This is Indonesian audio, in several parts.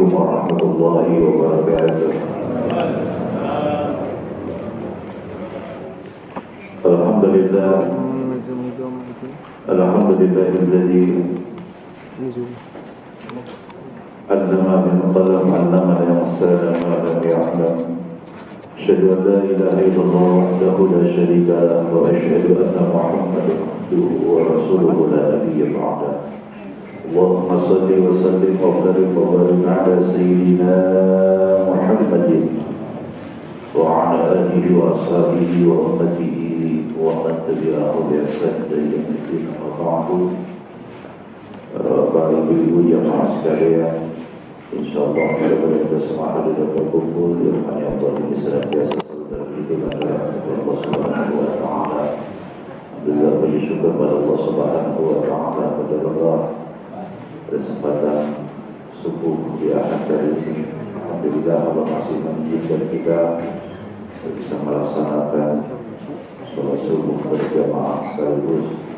عليكم ورحمة الله وبركاته. Alhamdulillah الذي علم بالقلم علم الإنسان ما لم يعلم. أشهد أن لا إله إلا الله وحده لا شريك له وأشهد أن محمدا عبده ورسوله لا نبي بعده. اللهم صل وسلم وبارك على سيدنا محمد وعلى آله وأصحابه وأمته ومن تبعه بإحسان إلى يوم الدين. وبعد Bapak Ibu jamaah sekalian, insyaallah kita semua ada berkumpul di rumahnya Allah ini senantiasa selalu berdoa kepada Allah Subhanahu wa taala. Alhamdulillah, bersyukur kepada Allah Subhanahu wa taala pada kesempatan subuh di akhir hari ini. Alhamdulillah Allah masih mengizinkan kita bisa melaksanakan sholat subuh berjamaah sekaligus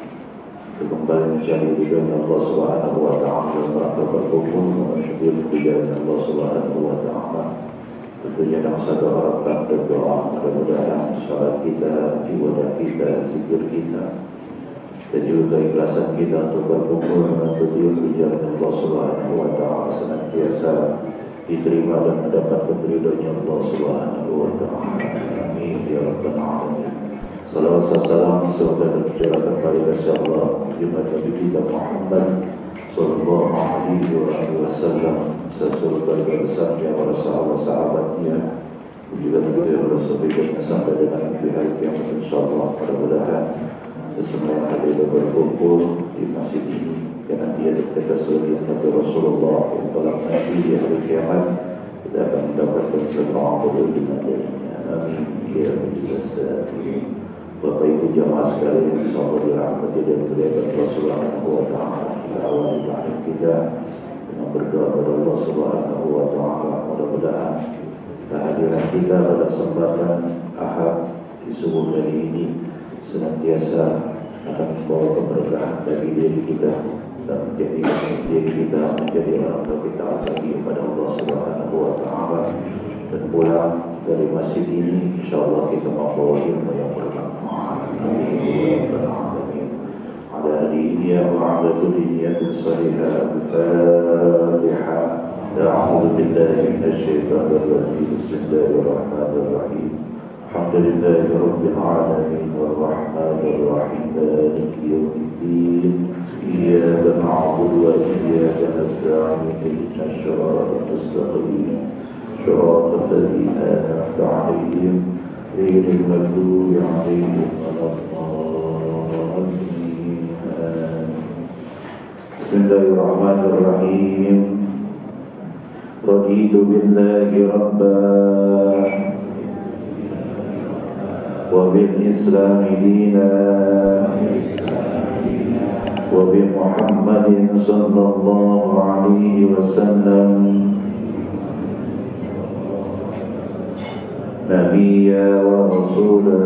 kembali mencari ridhonya Allah Subhanahu wa taala dan merasa berkumpul mensyukuri ridhonya Allah Subhanahu wa taala. Tentunya dalam satu harapan dan doa, mudah-mudahan salat kita, ibadah kita, zikir kita dan juga keikhlasan kita untuk berkumpul menuntut ridhonya Allah Subhanahu wa taala senantiasa diterima dan mendapatkan ridhonya Allah Subhanahu wa taala. Amin ya rabbal alamin. Salawat salam semoga tercurahkan kepada Allah Junjungan Nabi kita Muhammad sallallahu alaihi wasallam, seluruh keluarga besarnya, para sahabat-sahabatnya, juga para sahabatnya sampai dengan hari kiamat insyaallah. Mudah-mudahan semua yang hadir berkumpul di masjid ini karena dia dekat sebagai Nabi Rasulullah yang telah nanti di hari kiamat kita akan mendapatkan semua dengan darinya. Amin ya rabbal alamin. Bapak Ibu jamaah sekalian, insyaallah dirahmati dan dimuliakan Allah Subhanahu wa taala. Kita awali ta'lim kita dengan berdoa kepada Allah Subhanahu wa taala. Mudah-mudahan kehadiran kita pada kesempatan Ahad di subuh hari ini senantiasa akan membawa keberkahan bagi diri kita dan menjadi diri kita menjadi orang yang taat lagi kepada Allah Subhanahu wa taala, dan pulang dari masjid ini insyaallah kita membawa ilmu yang bermanfaat. Amin. Ala hadiyya wa ala kulli niyatin salihah. Al-Fatihah. A'udzu billahi minasy syaithanir rajim. Bismillahirrahmanirrahim. Alhamdulillahi rabbil alamin warrahmanir rahim maliki yaumiddin. Iyyaka na'budu wa iyyaka nasta'in. Ihdinas siratal mustaqim. صراط الذين أنعمت عليهم غير المغضوب عليهم ولا الضالين. بسم الله الرحمن الرحيم. رضيت بالله ربا وبالإسلام دينا وبمحمد صلى الله عليه وسلم نبيا ورسولا.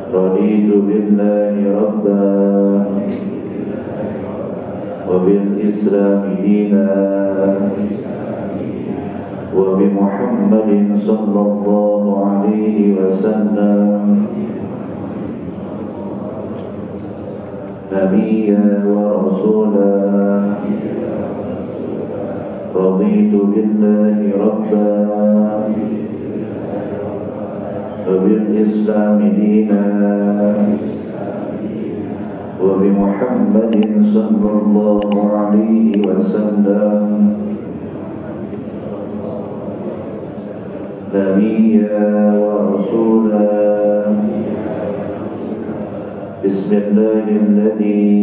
رضيت بالله ربا وبالإسلام دينا وبمحمد صلى الله عليه وسلم نبيا ورسولا. رضيت بالله ربا وبالإسلام دينا وبمحمد صلى الله عليه وسلم نبيا ورسولا. بسم الله الذي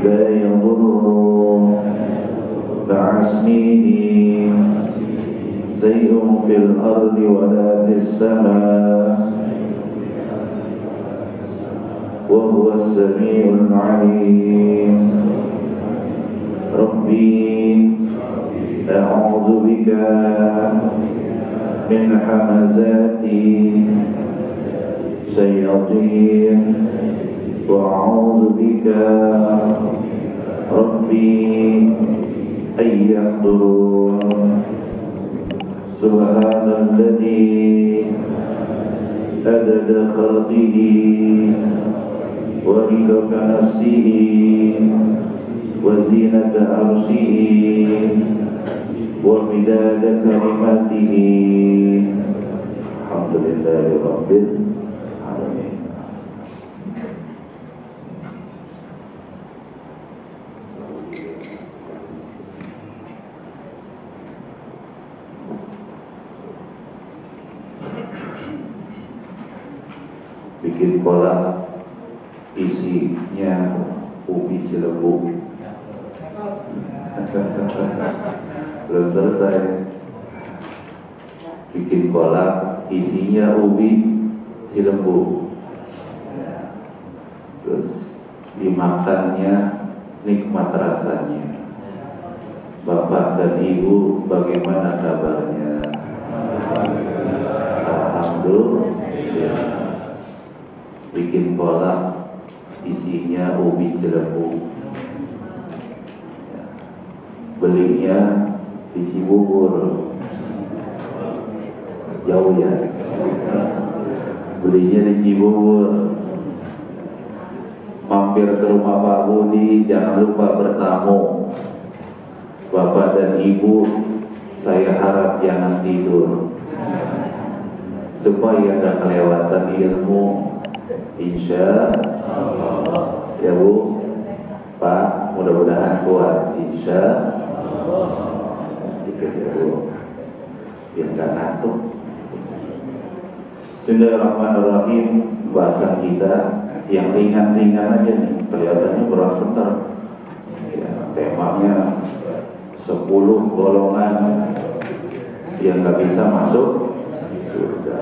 لا يضر مع اسمه شيء في الأرض ولا في السماء وهو السميع العليم. ربي أعوذ بك من همزات الشياطين وأعوذ بك ربي أن يحضرون سبحان الذي عدد خلقه ورضا نفسه وزينة عرشه ومداد كلماته الحمد لله رب العالمين. Bikin kolak isinya ubi Cilebu. Belum selesai. Bikin kolak isinya ubi Cilebu. Terus dimakannya nikmat rasanya. Bapak dan Ibu bagaimana kabarnya? Alhamdulillah. Bikin kolak isinya ubi Cilebu. Belinya di Cibubur, jauh ya. Belinya di Cibubur. Mampir ke rumah Pak Budi, jangan lupa bertamu. Bapak dan Ibu, saya harap jangan tidur, supaya tidak kelewatan ilmu. Insya Allah, ya Bu, Pak, mudah-mudahan kuat. Insya Allah, dikit ya Bu, biar nggak ngantuk. Bismillahirrahmanirrahim. Bahasan kita yang ringan-ringan aja nih, kelihatannya berat bentar. Ya, temanya 10 golongan yang nggak bisa masuk surga.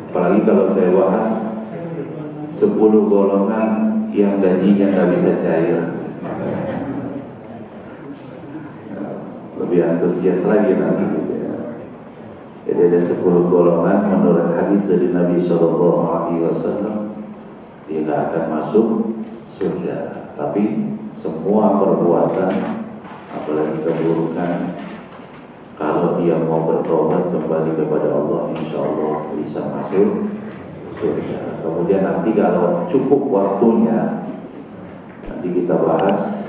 Apalagi kalau saya bahas 10 golongan yang gajinya nggak bisa cair. Lebih antusias lagi nanti gitu ya. Jadi ada 10 golongan menurut hadis dari Nabi SAW, dia nggak akan masuk surga. Tapi semua perbuatan, apalagi keburukan, kalau dia mau bertobat kembali kepada Allah, insya Allah bisa masuk surga. Kemudian nanti kalau cukup waktunya, nanti kita bahas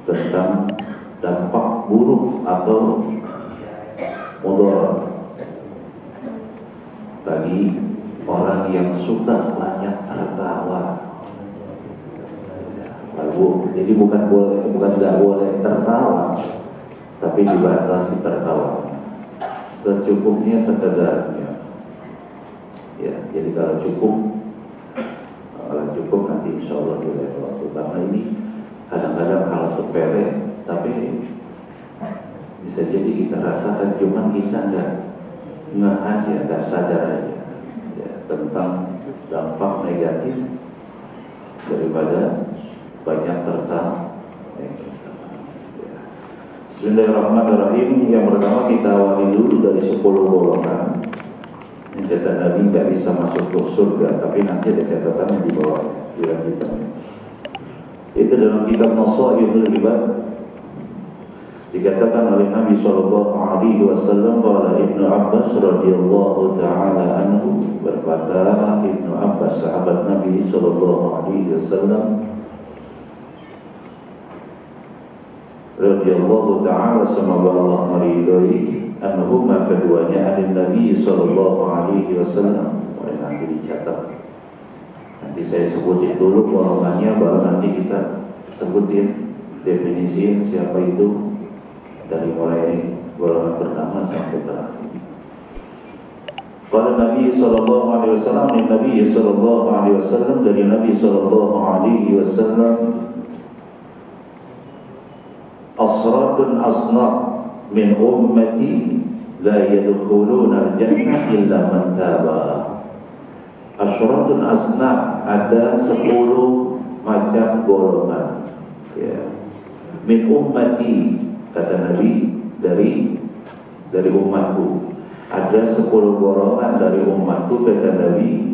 tentang dampak buruk atau mudarat bagi orang yang suka banyak tertawa. Jadi bukan nggak boleh tertawa, tapi dibatasi tertawa secukupnya, sekadarnya. Ya, jadi kalau cukup nanti insya Allah di level waktu. Karena ini kadang-kadang hal sepele, tapi bisa jadi kita rasakan, cuma kita nggak aja, nggak sadar aja ya, tentang dampak negatif daripada banyak tertawa. Bismillahirrahmanirrahim. Yang pertama kita awali dulu dari 10 golongan yang kata Nabi nggak bisa masuk ke surga, tapi nanti ada catatannya di bawah dilanjutkan. Itu dalam kitab Nasaihul Ibad dikatakan oleh Nabi SAW, bahwa Ibnu Abbas radhiyallahu taala anhu berkata, Ibnu Abbas sahabat Nabi SAW radhiyallahu taala, semoga Allah meridhai, anhuma keduanya, adin Nabi SAW. Boleh nanti dicatat, nanti saya sebutin dulu golongannya, baru nanti kita sebutin definisiin siapa itu dari mulai golongan pertama sampai terakhir. Kalau Nabi SAW, Nabi SAW, dari Nabi SAW, asratun asnaf min ummati la yadkhuluna al-jannah illa man taba. Asratun asnaf, ada 10 macam golongan ya. Min ummati, kata Nabi, dari umatku. Ada 10 golongan dari umatku, kata Nabi,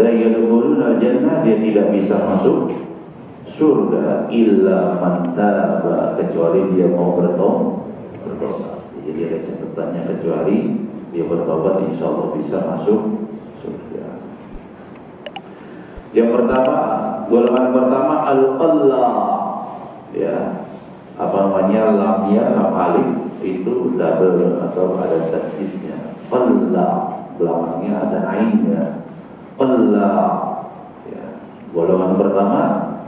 la yadkhuluna al-jannah, dia tidak bisa masuk surga illa man taba, kecuali dia mau bertobat. Jadi ada catatannya, kecuali dia bertobat insyaallah bisa masuk surga. Yang pertama, golongan pertama al-qalla, ya, apa namanya, lamnya kafalin itu double atau ada tasdidnya. Qalla, belakangnya ada ainnya. Qalla, ya. Golongan pertama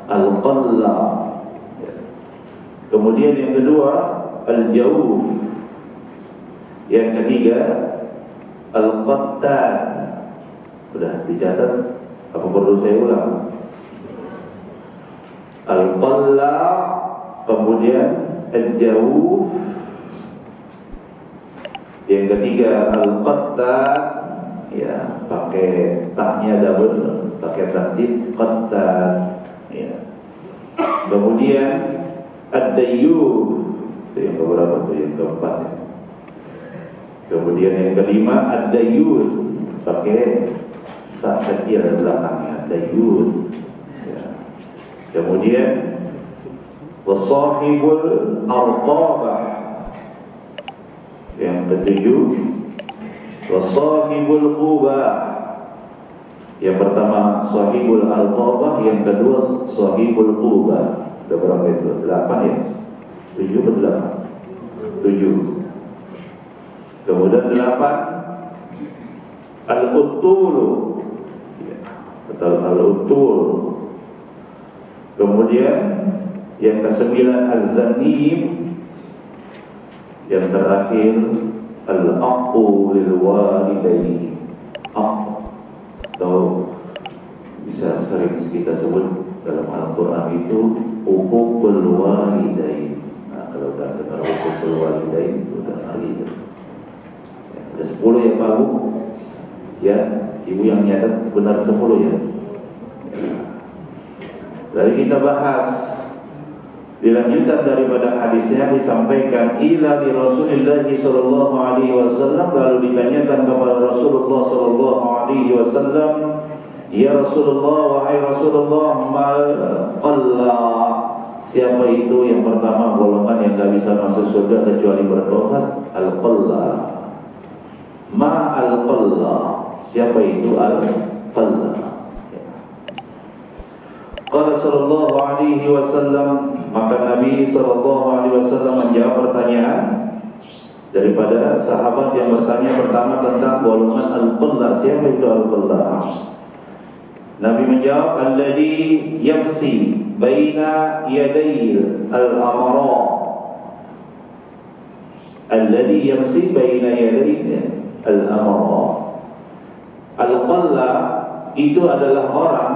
al-qalla, ya. Kemudian yang kedua al-jawf, yang ketiga al-qattat. Sudah dicatat apa perlu saya ulang? Al-qalla, kemudian al-jawf, yang ketiga al-qattat, ya, pakai taknya double, pakai tasdid, qattat, ya. Kemudian ad-dayyub, itu yang keberapa tuh, yang keempat, ya. Kemudian yang kelima ad-dayyus, pakai sa kecil belakangnya, dayyus, ya. Kemudian wasahibul arqabah, yang ketujuh wasahibul qubah. Yang pertama sahibul arqabah, yang kedua sahibul qubah. Ada berapa itu? 8 ya? 7 atau 8? 7. Kemudian 8 al-uttul, ya, betul, al-uttul. Kemudian yang ke-9 az-zanim, yang terakhir al-aqu lil walidayni. Atau bisa sering kita sebut dalam Al-Quran itu uququl walidain. Nah, kalau udah dengar uququl walidain itu udah ngeri. Ya, ada 10 ya Pak Bu? Ya, Ibu yang nyatet benar 10 ya. Dari kita bahas dilanjutkan daripada hadisnya disampaikan ila li Rasulillah sallallahu alaihi wasallam, lalu ditanyakan kepada Rasulullah sallallahu alaihi wasallam, ya Rasulullah, wahai Rasulullah, mal qalla, siapa itu yang pertama golongan yang enggak bisa masuk surga kecuali bertobat? Al-qalla. Ma al-qalla, siapa itu al-qalla? Qala sallallahu alaihi wasallam, maka Nabi sallallahu alaihi wasallam menjawab pertanyaan daripada sahabat yang bertanya pertama tentang golongan al-qalla, siapa itu al-qalla? Nabi menjawab, alladhi yamsi baina yadayil al-amara, alladhi yamsi baina yadayil al-amara. Al-qalla itu adalah orang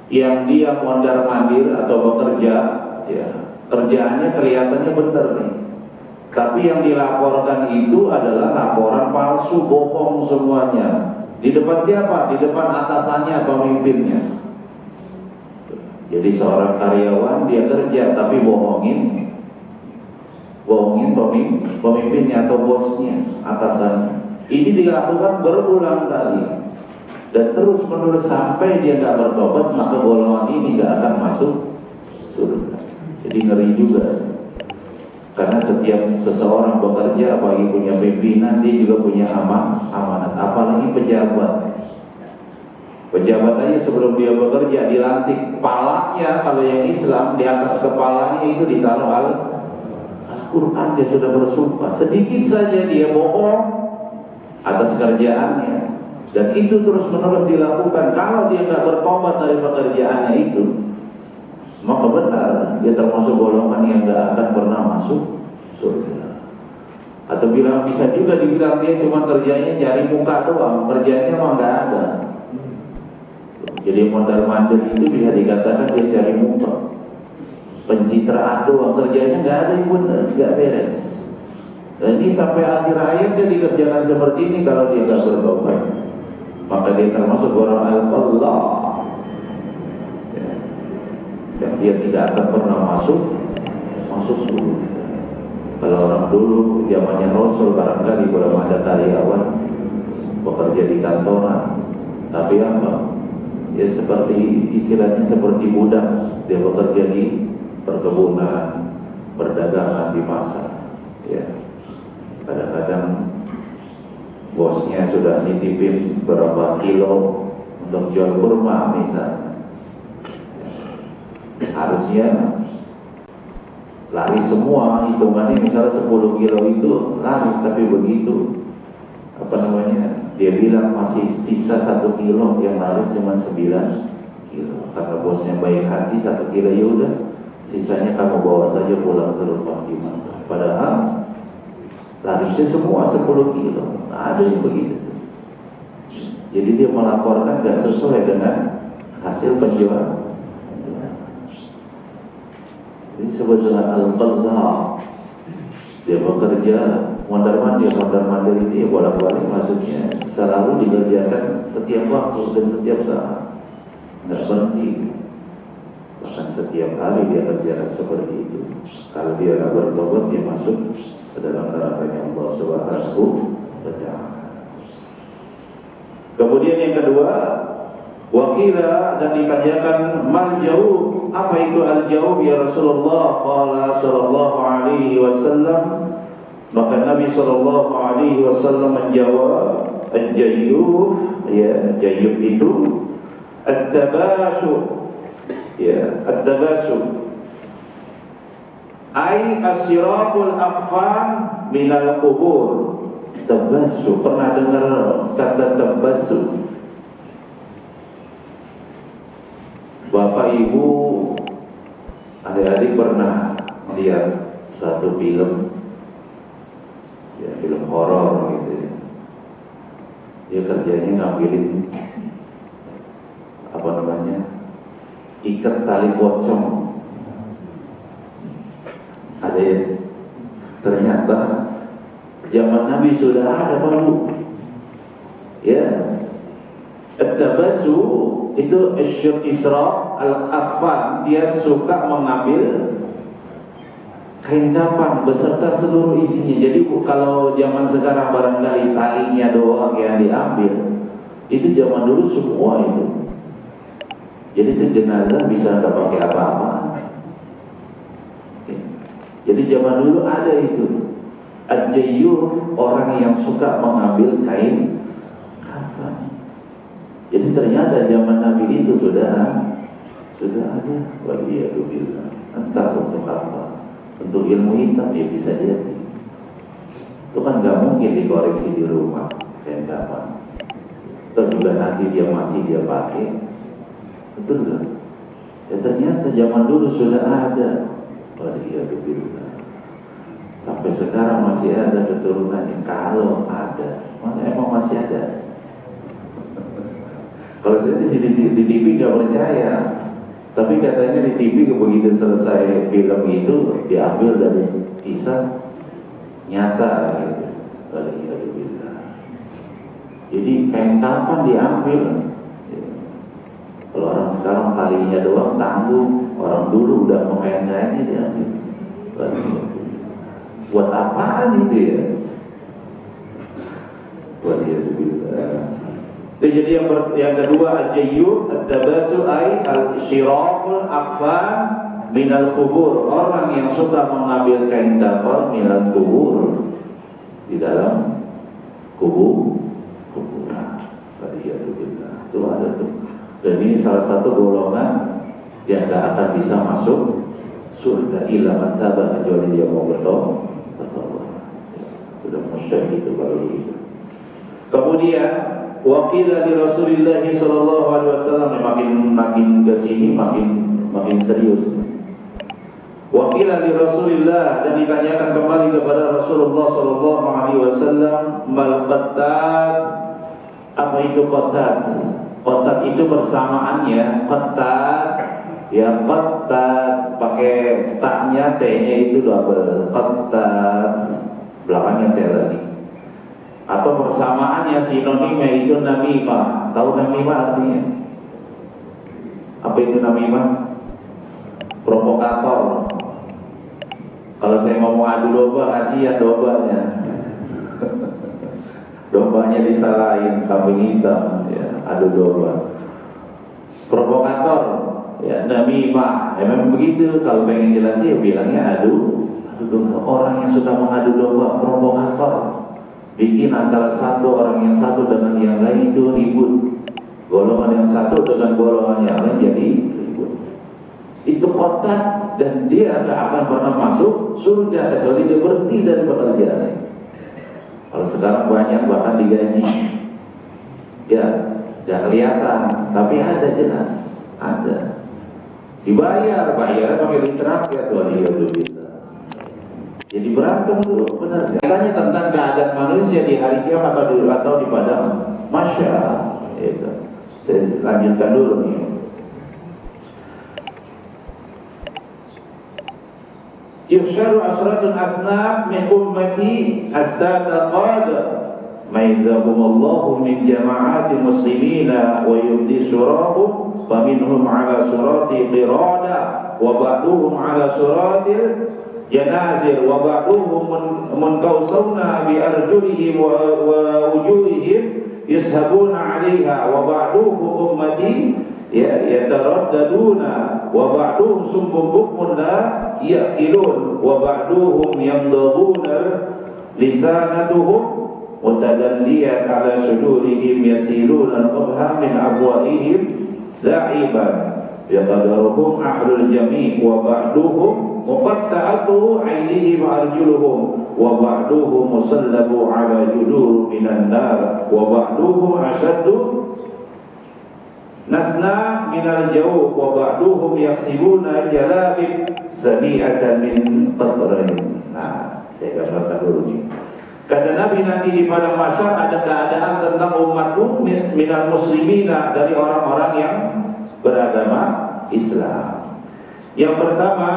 yang dia mondar-mandir atau bekerja, ya, kerjaannya kelihatannya benar nih, tapi yang dilaporkan itu adalah laporan palsu, bohong semuanya. Di depan siapa? Di depan atasannya, pemimpinnya. Jadi seorang karyawan dia kerja tapi bohongin pemimpinnya atau bosnya, atasannya. Ini dilakukan berulang kali dan terus menerus sampai dia tidak bertobat, maka golongan ini tidak akan masuk surga. Jadi ngeri juga, karena setiap seseorang bekerja, apalagi punya pimpinan, dia juga punya amanat. Apalagi pejabat aja sebelum dia bekerja dilantik, kepalanya kalau yang Islam di atas kepalanya itu ditaruh Al-Quran. Dia sudah bersumpah, sedikit saja dia bohong atas kerjaannya, dan itu terus menerus dilakukan. Kalau dia tidak bertobat dari pekerjaannya itu, maka benar dia termasuk golongan yang tidak akan pernah masuk surga. Atau bisa juga dibilang dia cuma kerjanya cari muka doang, kerjanya mah nggak ada. Jadi mondar-mandir itu bisa dikatakan dia cari muka, pencitraan doang, kerjanya nggak ada yang benar, nggak beres. Dan ini sampai akhir hayat dia dikerjakan seperti ini. Kalau dia nggak bertobat, maka dia termasuk orang al-qalla, ya, dan dia tidak akan pernah masuk surga. Kalau orang dulu zamannya Rasul barangkali belum ada karyawan bekerja di kantoran, tapi apa? ya seperti istilahnya seperti budak, dia bekerja di perkebunan, perdagangan di pasar, ya. Kadang-kadang bosnya sudah nitipin berapa kilo untuk jual kurma misalnya, harusnya laris semua, hitungannya misalnya 10 kilo itu laris, tapi begitu dia bilang masih sisa 1 kilo, yang laris cuma 9 kilo. Karena bosnya baik hati, 1 kilo ya udah, sisanya kamu bawa saja pulang ke rumah gimana. Padahal larisnya semua 10 kilo. Nah, ada yang begitu. Jadi dia melaporkan gak sesuai dengan hasil penjualan. Ini sebetulnya al-qallah. Dia bekerja mondar-mandir itu ya bolak-balik, maksudnya selalu dikerjakan setiap waktu dan setiap saat, nggak berhenti. Bahkan setiap hari dia kerjakan seperti itu. Kalau dia nggak bertobat, dia masuk ke dalam neraka Allah Subhanahu wa Ta'ala. Kemudian yang kedua, wakila, dan ditanyakan mal jauh, apa itu al jauh ya Rasulullah? Qala sallallahu alaihi wasallam, maka Nabi sallallahu alaihi wasallam menjawab, al-jayyub, ya, jayyub itu at-tabashu, ya, at-tabashu ai asyraqul aqfan minal qubur. Tabassu, pernah dengar kata tabassu? Bapak Ibu, adik-adik pernah melihat satu film, ya, film horor gitu ya. Dia kerjanya ngambilin ikat tali pocong. Ada ya? Ternyata zaman Nabi sudah ada baru. Ya, at-tabassu itu isra al-afan, dia suka mengambil kain kafan beserta seluruh isinya. Jadi kalau zaman sekarang barangkali talinya doang yang diambil, itu zaman dulu semua itu. Jadi itu jenazah bisa nggak pakai apa-apa. Jadi zaman dulu ada itu ad-jayyur, orang yang suka mengambil kain kafan. Jadi ternyata zaman Nabi itu sudah ada. Waliyadzubillah. Entah untuk apa, untuk ilmu hitam ya bisa jadi. Itu kan nggak mungkin dikoreksi di rumah kain kafan. Atau juga nanti dia mati dia pakai, betul kan? Ya ternyata zaman dulu sudah ada. Waliyadzubillah. Sampai sekarang masih ada keturunannya. Kalau ada, mana emang masih ada. Kalau saya di TV nggak percaya, tapi katanya di TV begitu selesai film itu diambil dari kisah nyata gitu. Alhamdulillah. Jadi kain kafan diambil. Kalau orang sekarang talinya doang tanggung, orang dulu udah mau kain-kainnya diambil. Buat apaan itu ya? Alhamdulillah. Jadi yang kedua al-jayyub at-tabasu ay al-syiraqul aqfan minal kubur, orang yang suka mengambil kain kafan minal kubur, di dalam kuburan. Alhamdulillah. Itu ada tuh. Dan ini salah satu golongan yang tidak akan bisa masuk surga illa man taba, kecuali dia mau bertobat. Sudah musyrik itu kalau begitu. Kemudian waqila li Rasulillah sallallahu alaihi wasallam, makin ke sini makin serius. Waqila li Rasulillah, dan ditanyakan kembali kepada Rasulullah sallallahu alaihi wasallam, mal qattat, apa itu qattat? Qattat itu persamaannya qattat, ya qattat pakai taknya, t-nya itu double, qattat belakangnya t lagi. Atau persamaannya sinonimnya itu namimah. Tahu namimah artinya? Apa itu namimah? Provokator. Kalau saya mau adu domba, kasihan dombanya. Dombanya disalahin, kambing hitam, ya, adu domba. provokator, ya, namimah, memang begitu. Kalau pengen jelasin, bilangnya adu domba. Orang yang suka mengadu domba, provokator, bikin antara satu orang yang satu dengan yang lain itu ribut. Golongan yang satu dengan golongan yang lain jadi ribut. Itu kotak dan dia gak akan pernah masuk surga kecuali dia berhenti dari pekerjaannya. Kalau sekarang banyak bahkan digaji, ya, gak kelihatan, tapi ada jelas, ada. Dibayar, bayarnya pakai literat ya tuh bisa. Jadi berantem tuh benar. Makanya tentang keadaan manusia di hari kiamat atau di padang mahsyar. Itu. Saya lanjutkan dulu nih. Yusharu asratun asnaf min ummati astata qada maizahumullahu min jama'ati muslimina wa yubdi surahum faminhum ala surati qirada wa ba'duhum ala suratil janazir wa ba'duhum munkawsawna bi arjulihim wa wujuhihim yashabuna 'alaiha wa ba'duhum ummati yataraddaduna wa ba'duhum sumbun bukmun la yaqilun wa ba'duhum yamdahuna lisanatuhum mutadalliyan ala sudurihim yasiluna al-qabha min abwaihim la'iban yaqadaruhum ahlul jami' wa ba'duhum muqatta'atu 'ainihim arjuluhum wa ba'duhum musallabu 'ala judur minan nar wa ba'duhum ashaddu nasna minal jauh wa ba'duhum yaksibuna jalabib sami'atan min qatrin. Nah, saya gambarkan dulu nih. Kata Nabi, nanti di padang mahsyar ada keadaan tentang umatku minal muslimina, dari orang-orang yang beragama Islam. Yang pertama,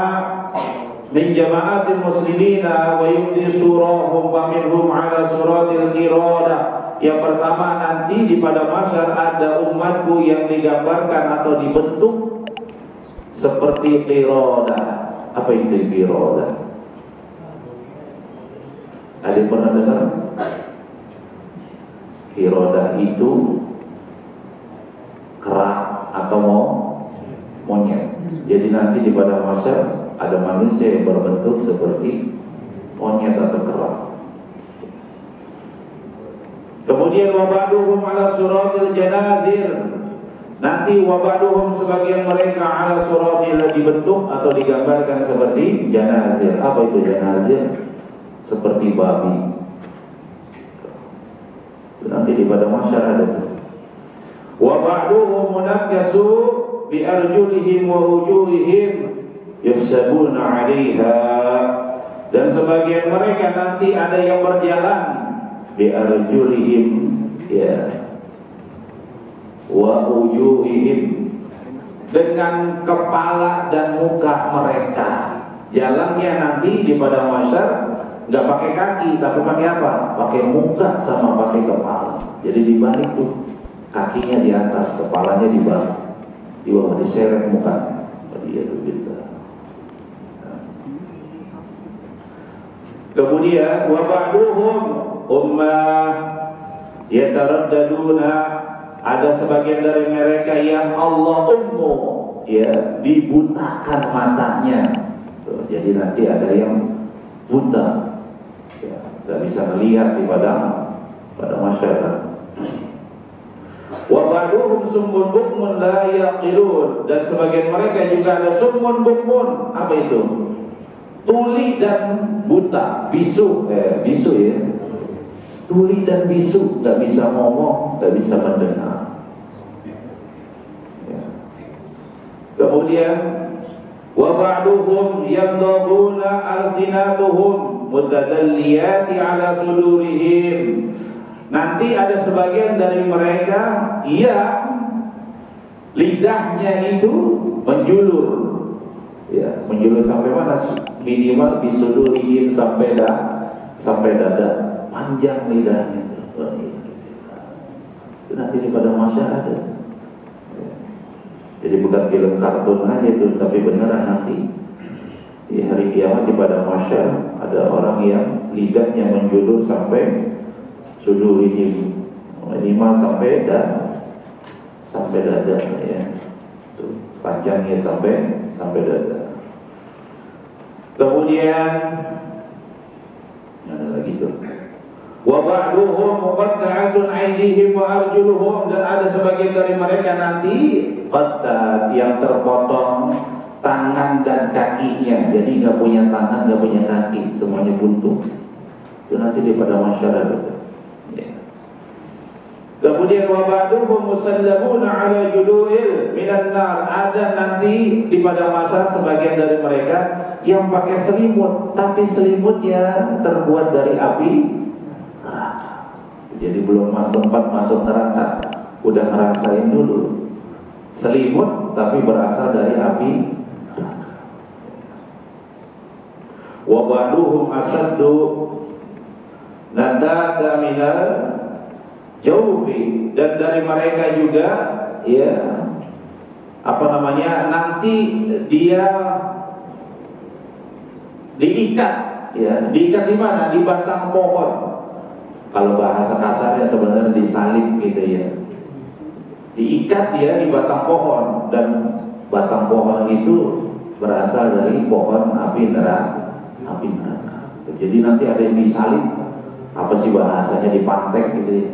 min jama'atil muslimina wa yubdi surahum wa minhum ala suratil iradah. Yang pertama, nanti di padang mahsyar ada umatku yang digambarkan atau dibentuk seperti iradah. Apa itu iradah? Ada yang pernah dengar? Iradah itu kerak atau monyet. Jadi nanti di padang mahsyar ada manusia yang berbentuk seperti monyet atau kerak. Kemudian wabaduhum ala suratil janazir. Nanti wabaduhum sebagian mereka ala suratil dibentuk atau digambarkan seperti janazir. Apa itu janazir? Seperti babi. Nanti di padang mahsyar ada itu. Wabaduhum munakkasu bi arjulihim wa wujuhihim yusabuna 'alaiha. Dan sebagian mereka nanti ada yang berjalan bi arjulihim, ya, wa wujuhihim, dengan kepala dan muka mereka. Jalannya nanti di padang mahsyar nggak pakai kaki, tapi pakai apa? Pakai muka sama pakai kepala. Jadi dibalik tuh, kakinya di atas, kepalanya di bawah, diseret mukanya. Dia tuh gitu. Kemudian wa ba'duhum ummah yataraddaduna, ada sebagian dari mereka yang Allah ummu, ya, dibutakan matanya. Tuh, jadi nanti ada yang buta, ya, gak bisa melihat di padang masyarakat. Wa ba'duhum summun bukmun la yaqilun, dan sebagian mereka juga ada summun bukmun. Apa itu? Tuli dan buta, bisu ya. Tuli dan bisu, gak bisa ngomong, gak bisa mendengar. Ya. Kemudian wa ba'duhum yadhabuna alsinatuhum mutadalliyati ala sudurihim. Nanti ada sebagian dari mereka yang lidahnya itu menjulur, ya, menjulur sampai mana? Minimal bisudurihim sampai dada, panjang lidahnya. Itu nanti di padang mahsyar ada. Jadi bukan film kartun aja itu, tapi beneran nanti di hari kiamat di padang mahsyar ada orang yang lidahnya menjulur sampai sudurihim, minimal sampai dada, ya. panjangnya sampai dada. Kemudian ada lagi tuh. Wa ba'duhum muqatta'atun aydihim wa arjuluhum, dan ada sebagian dari mereka nanti qatta, yang terpotong tangan dan kakinya. Jadi nggak punya tangan, nggak punya kaki, semuanya buntung. Itu nanti di pada masyarakat. Ya. Kemudian wa ba'duhum musallamuna ala judu'il minan nar, ada nanti di pada masa sebagian dari mereka yang pakai selimut, tapi selimutnya terbuat dari api. Jadi belum sempat masuk neraka, udah ngerasain dulu selimut tapi berasal dari api. Wa ba'duhum asaddu nataka minal jaufi, dan dari mereka juga ya nanti dia diikat, ya diikat di mana? Di batang pohon. Kalau bahasa kasarnya sebenarnya disalib gitu ya. Diikat dia di batang pohon, dan batang pohon itu berasal dari pohon api neraka. Jadi nanti ada yang disalib, apa sih bahasanya, dipantek gitu ya.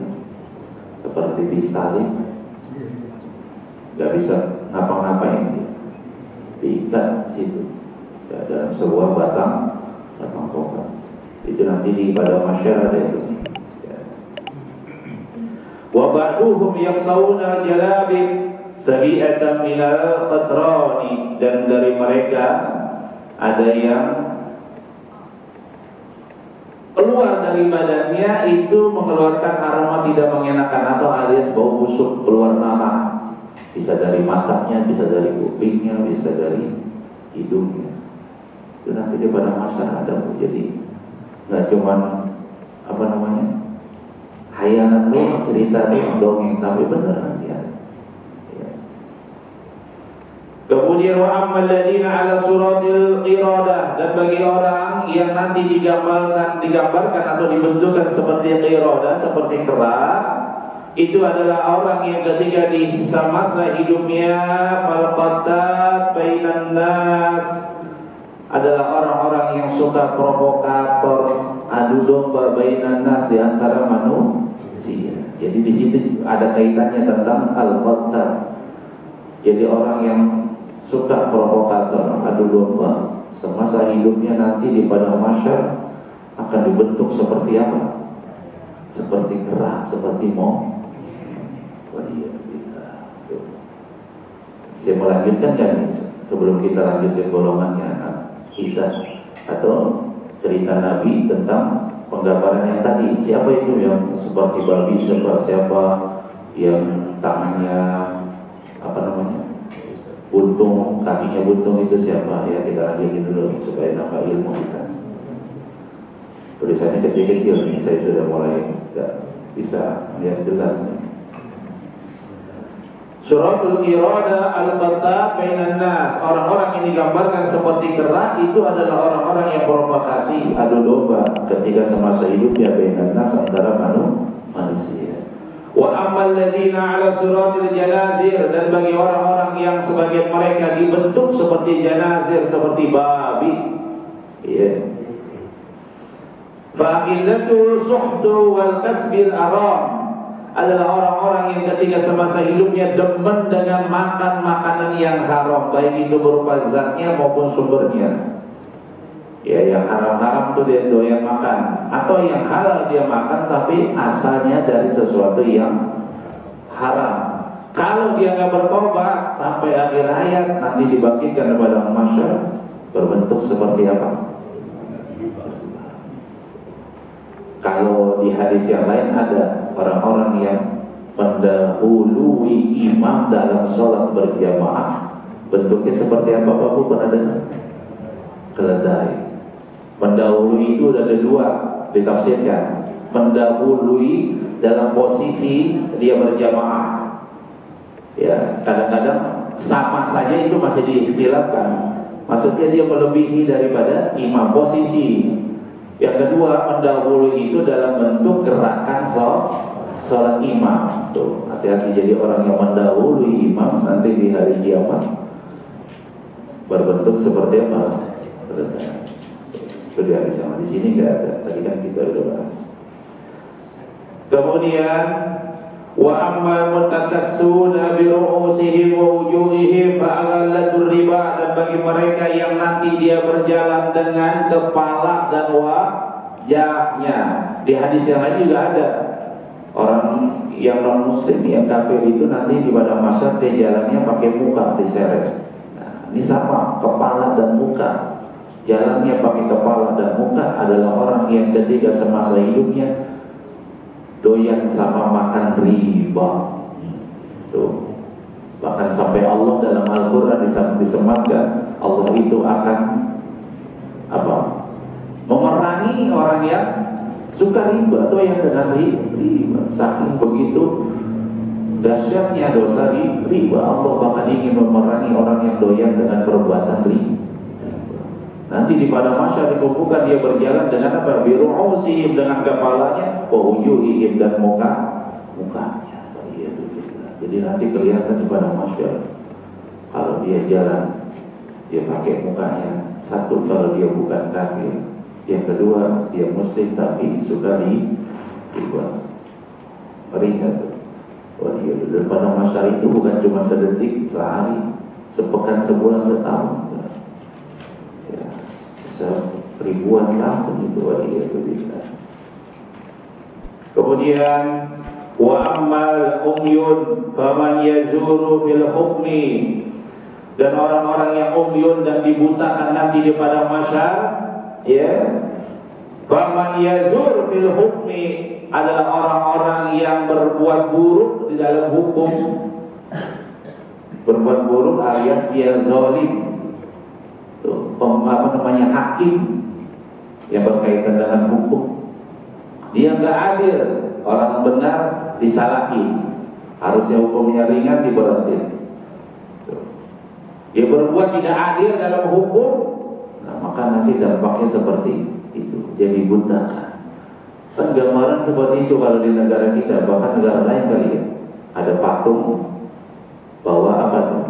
Seperti disalib, nggak bisa ngapa-ngapain sih. Diikat situ ya, dalam sebuah batang pohon. Itu nanti di pada masyarakat itu. Wa ba'duhum yaksawna jalabib sabi'atan minal qatrani, dan dari mereka ada yang keluar dari badannya itu mengeluarkan aroma tidak mengenakan, atau alias bau busuk, keluar nanah. Bisa dari matanya, bisa dari kupingnya, bisa dari hidungnya. Itu nanti di pada masyarakat ada. Jadi nggak cuman hayalan doang, cerita doang, dongeng, tapi beneran ya. Kemudian wa ammal ladina ala suratil qiradah, dan bagi orang yang nanti digambarkan atau dibentukkan seperti qiradah, seperti kera, itu adalah orang yang ketika di masa hidupnya falqatat bainan nas, adalah orang-orang yang suka provokator, adu domba bainan nas, di antara manusia. Jadi di situ ada kaitannya tentang al-qattat. Jadi orang yang suka provokator, adu domba, semasa hidupnya nanti di padang mahsyar akan dibentuk seperti apa? Seperti kera, seperti saya melanjutkan kan sebelum kita lanjut ke golongannya kisah atau cerita Nabi tentang penggambaran yang tadi. Siapa itu yang seperti babi, siapa yang tangannya buntung, kakinya buntung, itu siapa? Ya kita lanjutin dulu supaya nambah ilmu kita. Tulisannya kecil-kecil nih, saya sudah mulai tidak bisa lihat jelas nih. Suratul irada al-qattat bainan nas, orang-orang yang digambarkan seperti kera itu adalah orang-orang yang provokasi, adu domba ketika semasa hidupnya bainan nas, antara manusia. Wa ammal ladina ala suratil janazir, dan bagi orang-orang yang sebagian mereka dibentuk seperti janazir, seperti babi, ya. Fa aqillatu suhdu wal kasbil aram, adalah orang-orang yang ketika semasa hidupnya demen dengan makan makanan yang haram, baik itu berupa zatnya maupun sumbernya. Ya, yang haram-haram itu dia doyan makan, atau yang halal dia makan tapi asalnya dari sesuatu yang haram. Kalau dia nggak bertobat sampai akhir hayat, nanti dibangkitkan kepada masyarakat berbentuk seperti apa? Kalau di hadis yang lain ada orang-orang yang mendahului imam dalam sholat berjamaah, bentuknya seperti apa? Bapak pernah dengar? Keledai. Mendahului itu ada dua ditafsirkan. Mendahului dalam posisi dia berjamaah. Ya, kadang-kadang sama saja itu masih diikhtilafkan. Maksudnya dia melebihi daripada imam posisi. Yang kedua, mendahului itu dalam bentuk gerakan sholat imam. Tuh, hati-hati jadi orang yang mendahului imam nanti di hari kiamat berbentuk seperti apa? Itu di hadis yang di sini nggak ada. Tadi kan kita udah bahas. Kemudian wa ammal mutakassuna bi ru'usihim wa wujuhihim ba'alatul riba, dan bagi mereka yang nanti dia berjalan dengan kepala dan wajahnya. Di hadis yang lain juga ada orang yang non muslim yang kafir itu nanti di padang mahsyar dia jalannya pakai muka diseret. Nah, ini sama, kepala dan muka. Jalannya pakai kepala dan muka adalah orang yang ketika semasa hidupnya doyan sama makan riba. Tuh. Bahkan sampai Allah dalam Al-Quran disematkan Allah itu akan apa? Memerangi orang yang suka riba, doyan dengan riba. Saking begitu dahsyatnya dosa riba, Allah bahkan ingin memerangi orang yang doyan dengan perbuatan riba. Nanti di padang mahsyar dikumpulkan dia berjalan dengan apa? Biru'usihim, dengan kepalanya, wa wujuhihim, dan mukanya. Jadi nanti kelihatan di padang mahsyar kalau dia jalan dia pakai mukanya. Satu, kalau dia bukan kafir. Yang kedua, dia muslim tapi suka riba. Ringan tuh. Wah, dia di padang mahsyar itu bukan cuma sedetik, sehari, sepekan, sebulan, setahun. Ribuan tahun itu waliyadzubillah. Kemudian wa ammal umyun faman yazuru fil hukmi, dan orang-orang yang umyun dan dibutakan nanti di padang mahsyar, ya, faman yazur fil hukmi adalah orang-orang yang berbuat buruk di dalam hukum. Berbuat buruk alias dia zalim, hakim yang berkaitan dengan hukum. Dia nggak adil, orang benar disalahi, harusnya hukumnya ringan diberatin. Dia berbuat tidak adil dalam hukum, nah maka nanti dampaknya seperti itu, jadi buta. Kan gambaran seperti itu kalau di negara kita, bahkan negara lain kali ya, ada patung bawa apa tuh?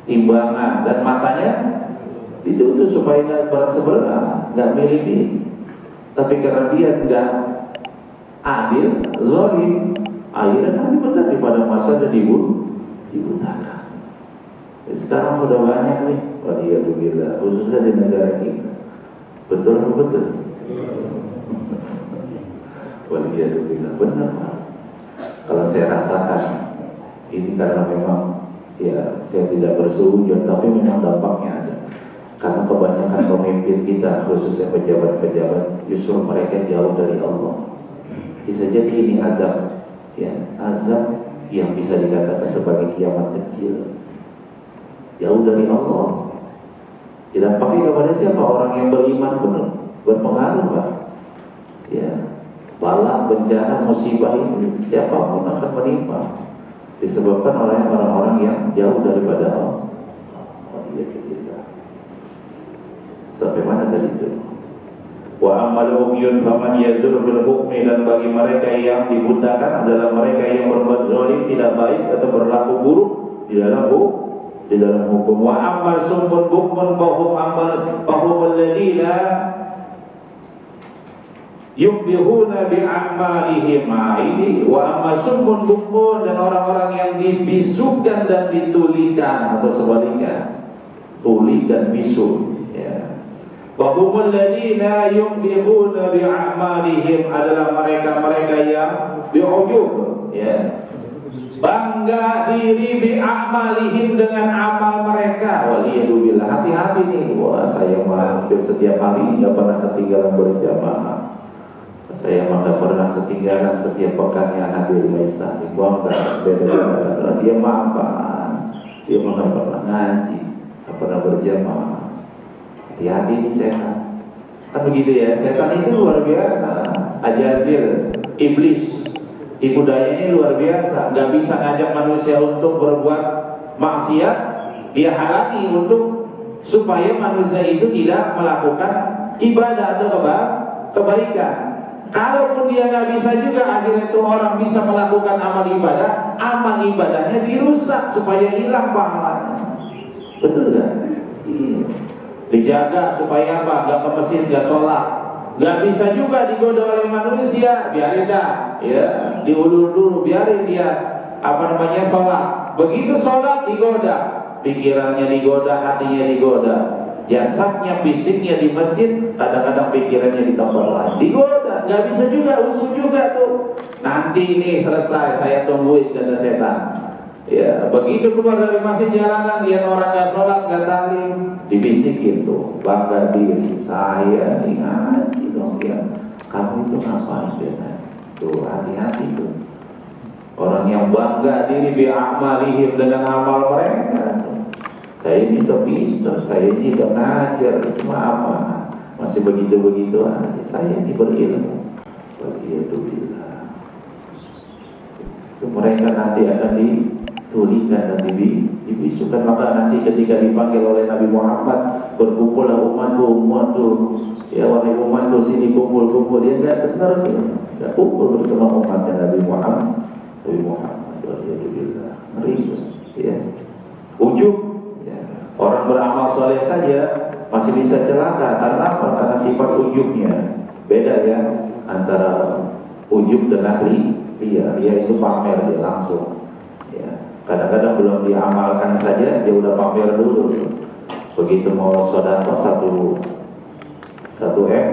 Timbangan, dan matanya ditutup supaya nggak berseberangan, nggak milih-milih. Tapi karena dia tidak adil, zalim, akhirnya nanti benar di padang mahsyar dan dibutakan. Sekarang sudah banyak nih, waliyadzubillah, khususnya di negara kita. Betul atau betul? Waliyadzubillah, benar Pak. Kalau saya rasakan ini karena memang ya saya tidak bersuudzon, tapi memang dampaknya ada. Karena kebanyakan pemimpin kita, khususnya pejabat-pejabat, justru mereka jauh dari Allah. Bisa jadi ini azab, ya, azab yang bisa dikatakan sebagai kiamat kecil. Jauh dari Allah. Tidak pakai kepada siapa? Orang yang beriman pun berpengaruh, Pak. Ya, bala, bencana, musibah ini siapapun akan menimpa. Disebabkan oleh orang-orang yang jauh daripada Allah. Sampai mana tadi itu? Wa amal umyun faman yazur fil hukmi, dan bagi mereka yang dibutakan adalah mereka yang berbuat zalim, tidak baik atau berlaku buruk di dalam hukum. Wa amal summun bukmun bahum alladina yubihuna bi a'malihim. Ini wa amal summun bukmun, dan orang-orang yang dibisukan dan ditulikan, atau sebaliknya tuli dan bisu, ya. Wahumul ladina yu'bihuna bi'amalihim, adalah mereka-mereka yang bi'ujub, ya, bangga diri bi'amalihim, dengan amal mereka. Waliyadzubillah, hati-hati nih. Wah, saya hampir setiap hari nggak pernah ketinggalan berjamaah. Saya mah pernah ketinggalan setiap pekannya hadir Maisa. Gua nggak beda-beda. Dia maafan, dia mah nggak pernah ngaji, nggak pernah berjamaah. Hati-hati ini setan. Kan begitu ya, setan itu luar biasa. Ajazil, iblis, ibu dayanya luar biasa. Gak bisa ngajak manusia untuk berbuat maksiat, dia halangi untuk supaya manusia itu tidak melakukan ibadah atau kebaikan. Kalaupun dia nggak bisa juga, akhirnya itu orang bisa melakukan amal ibadahnya dirusak supaya hilang pahalanya. Betul nggak? Iya. Dijaga supaya apa? Nggak ke masjid, nggak sholat. Nggak bisa juga digoda oleh manusia, biarin dah, ya, diulur dulu, biarin dia sholat. Begitu sholat digoda, pikirannya digoda, hatinya digoda. Jasadnya, fisiknya di masjid, kadang-kadang pikirannya di tempat lain, digoda. Nggak bisa juga, usul juga tuh. Nanti ini selesai, saya tungguin, kata setan. Ya, begitu keluar dari masjid jalanan, lihat orang nggak sholat, nggak talim, dibisikin tuh, bangga diri, saya ingat dong ya, kamu itu ngapain ya? Tuh, hati-hati tuh. Orang yang bangga diri bi'amalihim, dengan amal mereka. Saya ini udah pintar, saya ini udah ngajar, cuma apa? Masih begitu-begitu aja. Saya ini berilmu. Walhamdulillah. Mereka nanti akan ditulikan dan dibisukan. Maka nanti ketika dipanggil oleh Nabi Muhammad, berkumpullah umatku, ya wahai umatku, sini kumpul. Dia tidak benar, tidak kumpul bersama umatnya Nabi Muhammad. Walhamdulillah. Ngeri, ya. Ujub. Orang beramal soleh saja masih bisa celaka. Karena apa? Karena sifat ujubnya beda ya, antara ujub dengan ria. Ria itu pamer dia langsung. Ya. Kadang-kadang belum diamalkan saja dia udah pamer dulu. Begitu mau sedekah satu M,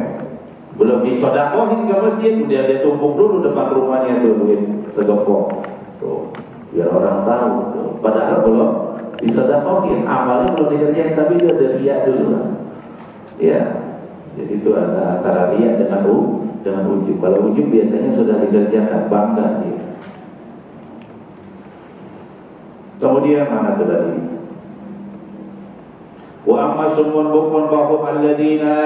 belum disodakohin ke masjid, dia tumpuk dulu depan rumahnya tuh duit segepok. Tuh, biar orang tahu. Tuh. Padahal belum disedekahkan, amalnya belum dikerjain, tapi dia udah riya dulu lah. Ya, jadi itu ada antara riya dengan ujub. Kalau ujub biasanya sudah dikerjakan, bangga dia. Kemudian mana tuh tadi? Wa amma summun bukmun fahum alladina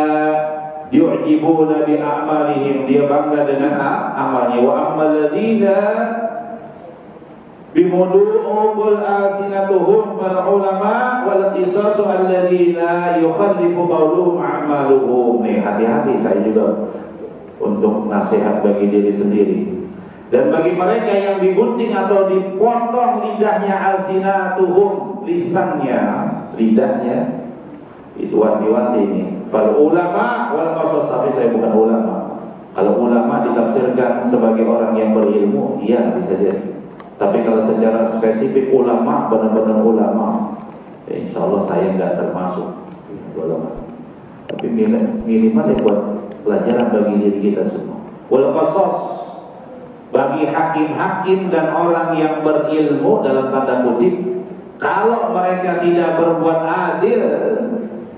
yu'jibuna bi a'malihim, dia bangga dengan amalnya. Wa amma alladina bimudu'ul alsinatuhum wal ulama wal qisasu alladina yukhallifu qawluhum a'maluhum. Nih, hati-hati saya juga untuk nasihat bagi diri sendiri dan bagi mereka yang digunting atau dipotong lidahnya, alsinatuhum, lisannya, lidahnya itu wanti-wanti ini. Kalau ulama wal qasas, tapi saya bukan ulama. Kalau ulama ditafsirkan sebagai orang yang berilmu, iya bisa jadi. Tapi kalau secara spesifik ulama, benar-benar ulama, ya insya Allah saya nggak termasuk ulama. Tapi minimal ya buat pelajaran bagi diri kita semua. Wal qasas, bagi hakim-hakim dan orang yang berilmu dalam tanda kutip, kalau mereka tidak berbuat adil,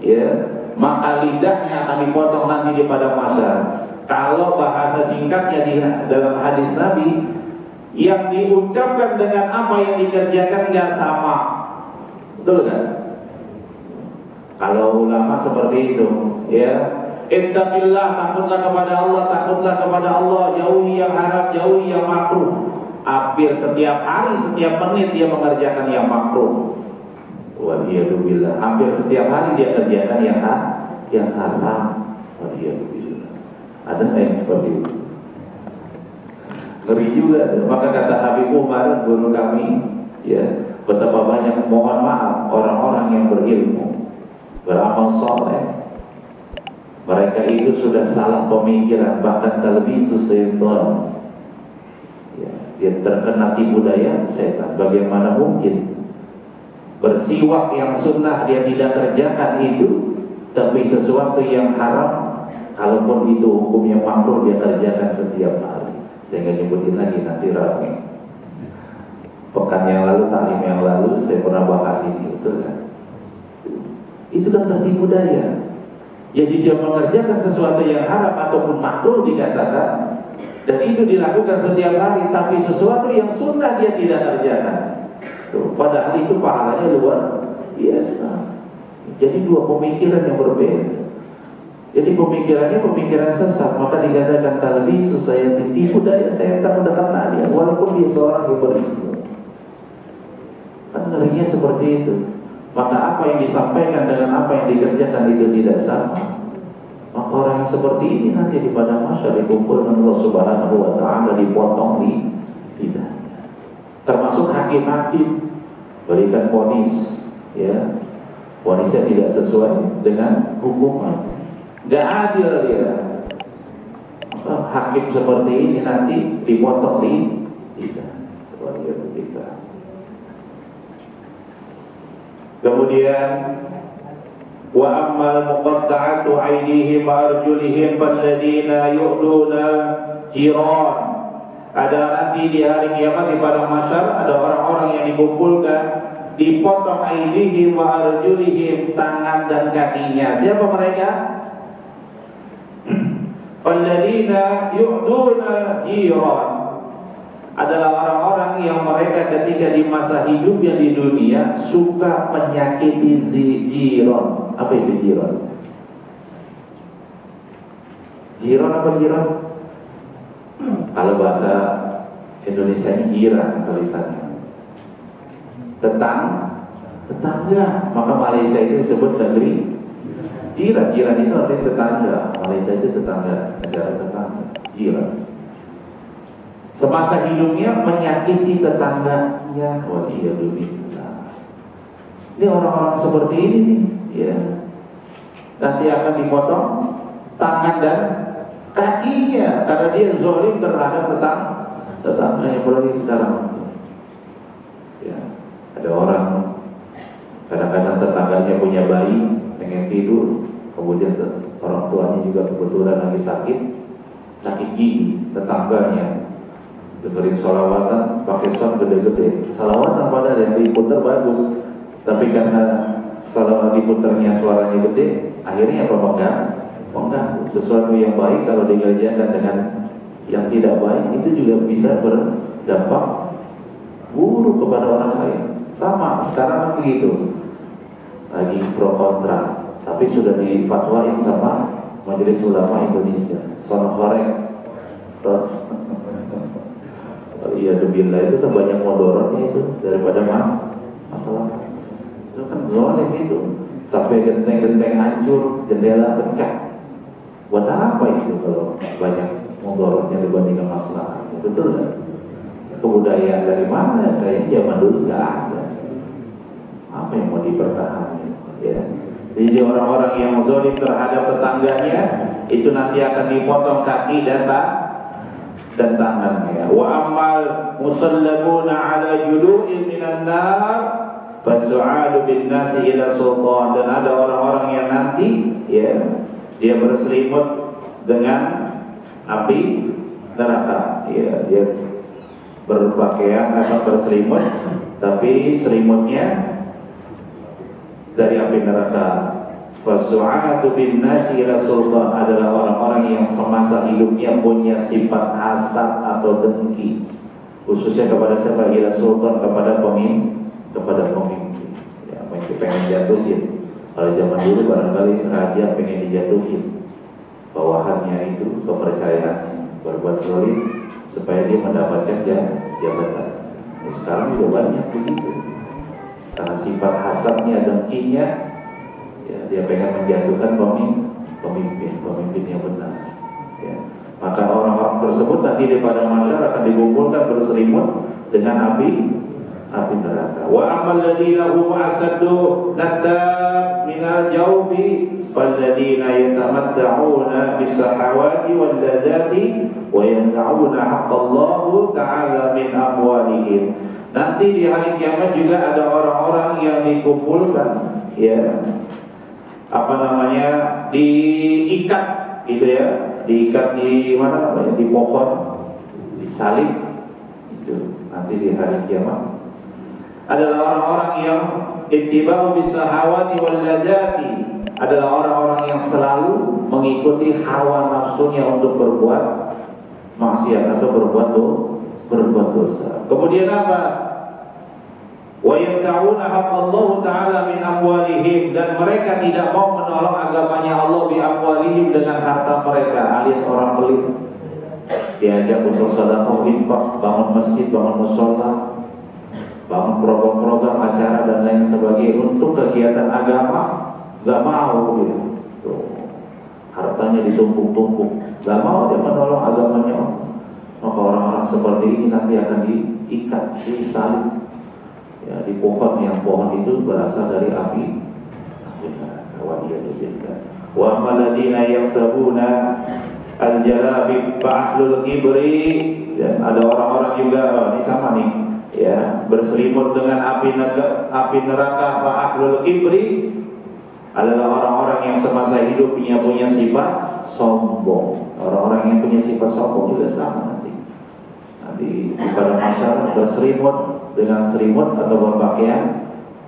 ya, maka lidahnya akan dipotong nanti di padang mahsyar. Kalau bahasa singkatnya di dalam hadis Nabi, yang diucapkan dengan apa yang dikerjakan nggak sama, betul kan? Kalau ulama seperti itu, ya, ittaqillah, takutlah kepada Allah, jauhi yang haram, jauhi yang makruh. Hampir setiap hari, setiap menit dia mengerjakan yang makruh. Walhamdulillah. Hampir setiap hari dia kerjakan yang haram. Walhamdulillah. Ada yang seperti itu? Ngeri juga. Maka kata Habib Umar, guru kami, ya, betapa banyak, mohon maaf, orang-orang yang berilmu, beramal soleh, mereka itu sudah salah pemikiran, bahkan talbisu syaitan. Ya, dia terkena tipu daya setan. Bagaimana mungkin bersiwak yang sunnah dia tidak kerjakan itu, tapi sesuatu yang haram, kalaupun itu hukumnya makruh, dia kerjakan setiap hari. Saya nggak nyebutin lagi, nanti ramai. Pekan yang lalu, taklim yang lalu, saya pernah bahas ini, betul kan? Itu kan tertipu daya. Jadi dia mengerjakan sesuatu yang haram ataupun makruh dikatakan, dan itu dilakukan setiap hari, tapi sesuatu yang sunnah dia tidak kerjakan. Tuh, padahal itu pahalanya luar biasa. Jadi dua pemikiran yang berbeda. Jadi pemikirannya pemikiran sesat, maka dikatakan talbisu, saya ditipu daya, saya tak mendekat dia, walaupun dia seorang yang berilmu. Kan ngerinya seperti itu. Maka apa yang disampaikan dengan apa yang dikerjakan itu tidak sama. Maka orang yang seperti ini nanti di padang mahsyar dikumpulkan Allah Subhanahu wa taala, dipotong di lidahnya. Termasuk hakim-hakim berikan vonis, ya, vonisnya tidak sesuai dengan hukuman, nggak adil dia. Maka hakim seperti ini nanti dipotong di lidah. Kemudian wa ammal muqatta'atu aydihim wa arjulihim falladina yu'duna jiran. Ada nanti di hari kiamat di padang mahsyar ada orang-orang yang dikumpulkan, dipotong aydihim wa arjulihim, tangan dan kakinya. Siapa mereka? Falladina yu'duna jiran, adalah orang-orang yang mereka ketika di masa hidupnya di dunia suka menyakiti jiran. Apa itu jiran? Jiran apa jiran? Kalau bahasa Indonesia ini jiran tulisannya. Tetangga. Maka Malaysia itu disebut negeri jiran. Jiran itu artinya tetangga. Malaysia itu tetangga, negara tetangga. Jiran. Semasa hidupnya menyakiti tetangganya. Waliyadzubillah. Ini orang-orang seperti ini nih, ya. Nanti akan dipotong tangan dan kakinya karena dia zalim terhadap tetangganya. Apalagi sekarang, ya, ada orang kadang-kadang tetangganya punya bayi pengen tidur, kemudian orang tuanya juga kebetulan lagi sakit gigi, tetangganya dengerin sholawatan pakai sound gede-gede, sholawatan padahal yang diputer bagus, tapi karena sholawat diputernya suaranya gede, akhirnya apa mengganggu. Sesuatu yang baik kalau dikerjakan dengan yang tidak baik itu juga bisa berdampak buruk kepada orang lain. Sama sekarang kan begitu, lagi pro kontra, tapi sudah difatwain sama Majelis Ulama Indonesia, sono korek. Iya, debillah itu kan banyak modorotnya itu daripada masalah. Itu kan zalim itu, sampai genteng-genteng hancur, jendela pecah. Buat apa itu kalau banyak modorotnya dibandingkan masalah? Betul kan? Kebudayaan dari mana? Kayaknya zaman dulu nggak ada. Apa yang mau dipertahankan? Ya. Jadi orang-orang yang zalim terhadap tetangganya itu nanti akan dipotong kaki dan tangannya. Wa ammal musallabuna ala julu'in minan nar fasu'alu bin nasi ila sultan. Dan ada orang-orang yang nanti, ya, dia berselimut dengan api neraka. Ya, dia berpakaian atau berselimut, tapi selimutnya dari api neraka. Fasu'atu bin nasi ila sultan adalah orang-orang yang semasa hidupnya punya sifat hasad atau dengki, khususnya kepada siapa? Ila sultan, kepada pemimpin. Ya, pengen jatuhin. Kalau zaman dulu barangkali raja pengen dijatuhin, bawahannya itu kepercayaannya berbuat zalim supaya dia mendapatkan jabatan. Sekarang juga banyak begitu, karena sifat hasadnya, dengkinya, ya, dia pengen menjatuhkan pemimpin yang benar, ya. Maka orang-orang tersebut nanti di padang mahsyar akan dikumpulkan berselimut dengan api neraka. Wa ammal ladzina hum asaddu natta minal jawfi falladzina yatamatta'una bis-sahawati wal ladzati wa yamna'una haqqallahu ta'ala min amwalihim. Nanti di hari kiamat juga ada orang-orang yang dikumpulkan, ya, diikat gitu ya, diikat di mana namanya, di pohon, disalib itu nanti di hari kiamat. Adalah orang-orang yang ittiba'u bis-sahawati wal ladzati, adalah orang-orang yang selalu mengikuti hawa nafsunya untuk berbuat maksiat atau berbuat dosa. Kemudian apa? Wa yamta'una haqqallahu ta'ala min amwalihim, dan mereka tidak mau menolong agamanya Allah bi amwalihim, dengan harta mereka, alias orang pelit. Diajak untuk sedekah, infak, bangun masjid, bangun mushola, bangun program-program acara dan lain sebagainya untuk kegiatan agama, nggak mau gitu. hartanya ditumpuk-tumpuk, gak mau dia menolong agamanya Allah. Maka orang-orang seperti ini nanti akan diikat, disalib ya, di pohon yang pohon itu berasal dari api. Wa maladina yaksabuna al-jalabib ba'ahlul kibri, dan ada orang-orang juga ini sama nih ya, berselimut dengan api neraka. Ba'ahlul kibri adalah orang-orang yang semasa hidupnya punya sifat sombong. Orang-orang yang punya sifat sombong juga sama nanti pada masyarakat berselimut dengan selimut atau berpakaian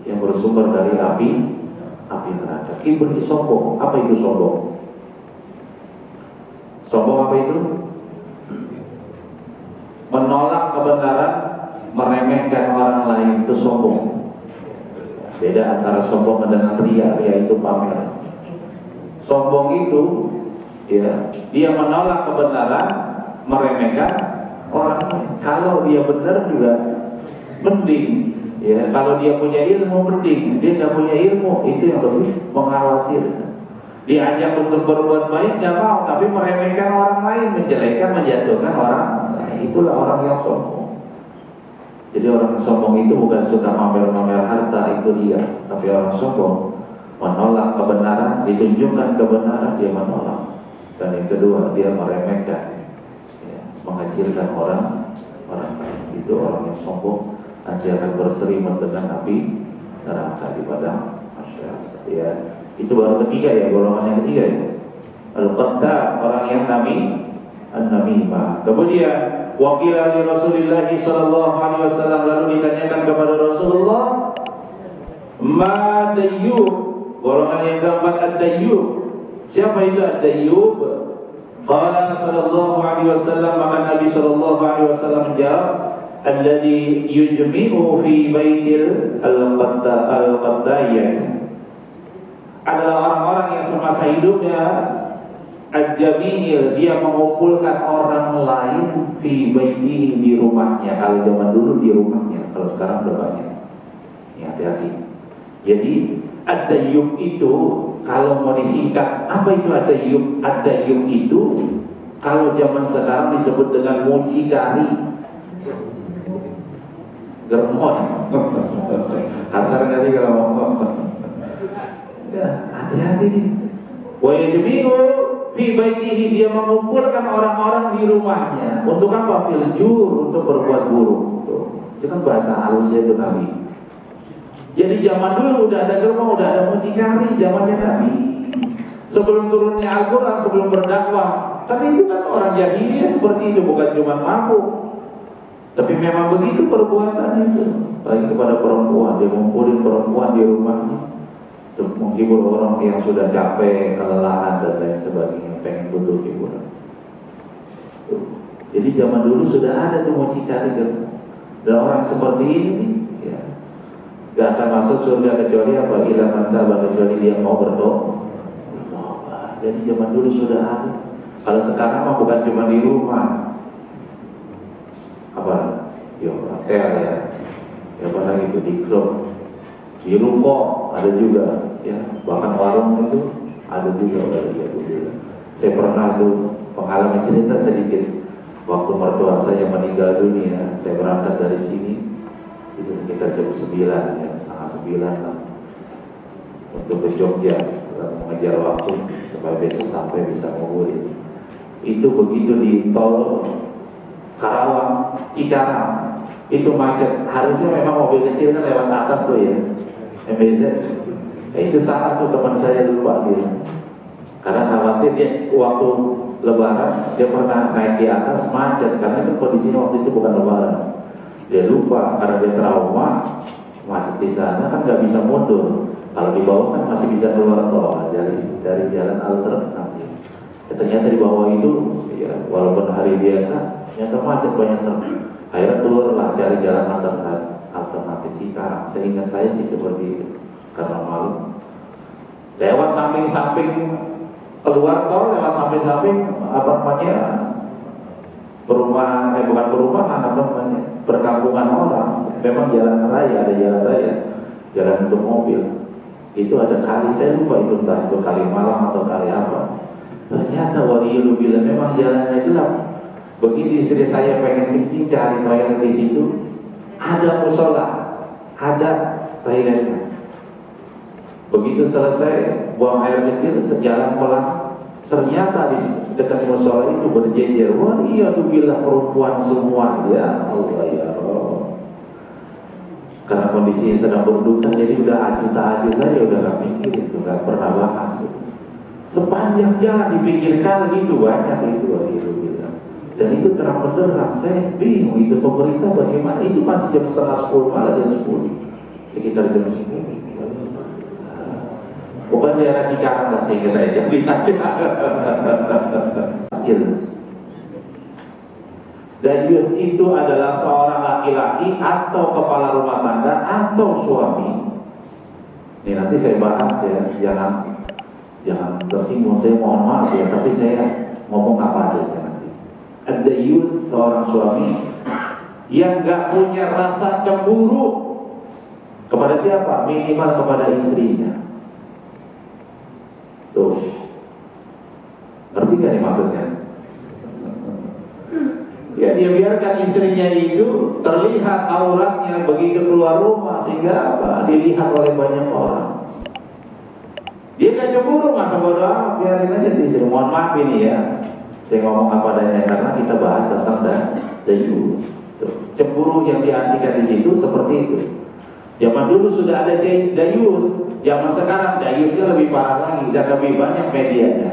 yang bersumber dari api neraka. Kibr itu sombong. Apa itu sombong? Sombong apa itu? Menolak kebenaran, meremehkan orang lain, itu sombong. Beda antara sombong dengan ria. Ria itu pamer. Sombong itu ya, dia menolak kebenaran, meremehkan orang lain. Kalau dia benar juga mending ya, kalau dia punya ilmu mending. Dia tidak punya ilmu, itu yang lebih mengkhawatirkan. Diajak untuk berbuat baik nggak mau, tapi meremehkan orang lain, menjelekkan, menjatuhkan orang lain. Itulah orang yang sombong. Jadi orang sombong itu bukan suka pamer-pamer harta, itu dia. Tapi orang sombong menolak kebenaran, ditunjukkan kebenaran dia menolak. Dan yang kedua, dia meremehkan ya, mengecilkan orang lain. Itu orang yang sombong, nanti akan berselimut dengan api neraka di padang masyarakat ya. Itu baru ketiga ya, golongan yang ketiga ya. Al-Qattab, orang yang an-namimah. Kemudian wakila li Rasulillah sallallahu alaihi wasallam, lalu ditanyakan kepada Rasulullah, ma dayyub, golongan yang keempat ad-dayyub. Siapa itu ad-dayyub? Qala sallallahu alaihi wasallam, maka Nabi sallallahu alaihi wasallam menjawab, alladhi yujmi'u fi baitil al-qattayyah, adalah orang-orang yang semasa hidupnya al-jamil, dia mengumpulkan orang lain fi baitihi, di rumahnya. Kalau zaman dulu di rumahnya, kalau sekarang udah banyak ya, hati-hati. Jadi ad-dayyub itu kalau mau disingkat, apa itu ad-dayyub? Ad-dayyub itu kalau zaman sekarang disebut dengan mucikari, germon. Kasar nggak sih kalau ngomong? Ya, hati-hati nih. Wa yajmi'u fi baitihi, dia mengumpulkan orang-orang di rumahnya. Untuk apa? Fil jur, untuk berbuat buruk. Itu kan bahasa halusnya itu Nabi. Jadi zaman dulu udah ada germo, udah ada mucikari zamannya Nabi. Sebelum turunnya Al-Quran, sebelum berdakwah. Tapi itu kan orang jahiliyah seperti itu, bukan cuma mabuk. Tapi memang begitu perbuatan itu. Lagi kepada perempuan, dia ngumpulin perempuan di rumahnya untuk menghibur orang yang sudah capek, kelelahan dan lain sebagainya, pengen butuh hiburan. Jadi zaman dulu sudah ada tuh mucikari kan. Dan orang seperti ini ya, gak akan masuk surga kecuali apa? Ila mantaba, kecuali dia mau bertobat. Jadi zaman dulu sudah ada. Kalau sekarang mah bukan cuma di rumah, apa? Di hotel ya. Ya apalagi itu di klub, di ruko ada juga ya, bahkan warung itu ada juga. Saya pernah tuh pengalaman cerita sedikit. Waktu mertua saya meninggal dunia, saya berangkat dari sini itu sekitar jam 9 ya, setengah 9 lah, untuk ke Jogja, mengejar waktu supaya besok sampai bisa nguburin. Itu begitu di tol Karawang Cikarang itu macet. Harusnya memang mobil kecil kan lewat atas tuh ya, MBZ. Itu salah tuh teman saya lupa dia, karena khawatir dia waktu Lebaran dia pernah naik di atas macet, karena itu kondisinya waktu itu bukan Lebaran. Dia lupa karena dia trauma, macet di sana kan nggak bisa mundur. Kalau di bawah kan masih bisa keluar tol, dari jalan alternatif. Ternyata di bawah itu ya, walaupun hari biasa ternyata macet banyak truk. Akhirnya keluarlah cari jalan alternatif Cikarang. Seingat saya sih seperti itu, karena malu. Lewat samping-samping keluar tol, lewat samping-samping apa namanya, perumahan, bukan perumahan, apa namanya, perkampungan orang. Memang jalan raya, ada jalan raya, jalan untuk mobil. Itu ada kali, saya lupa itu entah itu kali Malang atau kali apa. Ternyata waliyullah memang jalannya gelap. Begitu istri saya pengen kencing cari toilet di situ, ada musola, ada toiletnya. Begitu selesai buang air kecil sejalan pelan, ternyata di dekat musola itu berjejer waliyullah perempuan semua. Ya Allah ya Allah. Karena kondisinya sedang berduka, jadi udah acuh tak acuh saja, udah gak mikir itu, gak pernah bahas. Sepanjang jalan dipikirkan gitu banyak itu waliyullah. Dan itu terang benderang, saya bingung itu pemerintah bagaimana, itu masih jam 9:30 malah jam 10 sekitar jam 10. Bukan daerah Cikarang lah sehingga saya jadi kecil. Dayus itu adalah seorang laki-laki atau kepala rumah tangga atau suami. Ini nanti saya bahas ya, jangan tersinggung, saya mohon maaf ya, tapi saya ngomong apa aja nanti. Dayus seorang suami yang gak punya rasa cemburu kepada siapa? Minimal kepada istrinya. Tuh, ngerti gak nih maksudnya? Ya dia biarkan istrinya itu terlihat auratnya begitu keluar rumah sehingga apa? Dilihat oleh banyak orang. Dia gak cemburu, masa bodoh amat, biarin aja di istri. Mohon maaf ini ya, saya ngomong apa adanya karena kita bahas tentang dayus. Cemburu yang diartikan di situ seperti itu. Zaman dulu sudah ada dayus, zaman sekarang dayusnya lebih parah lagi dan lebih banyak medianya.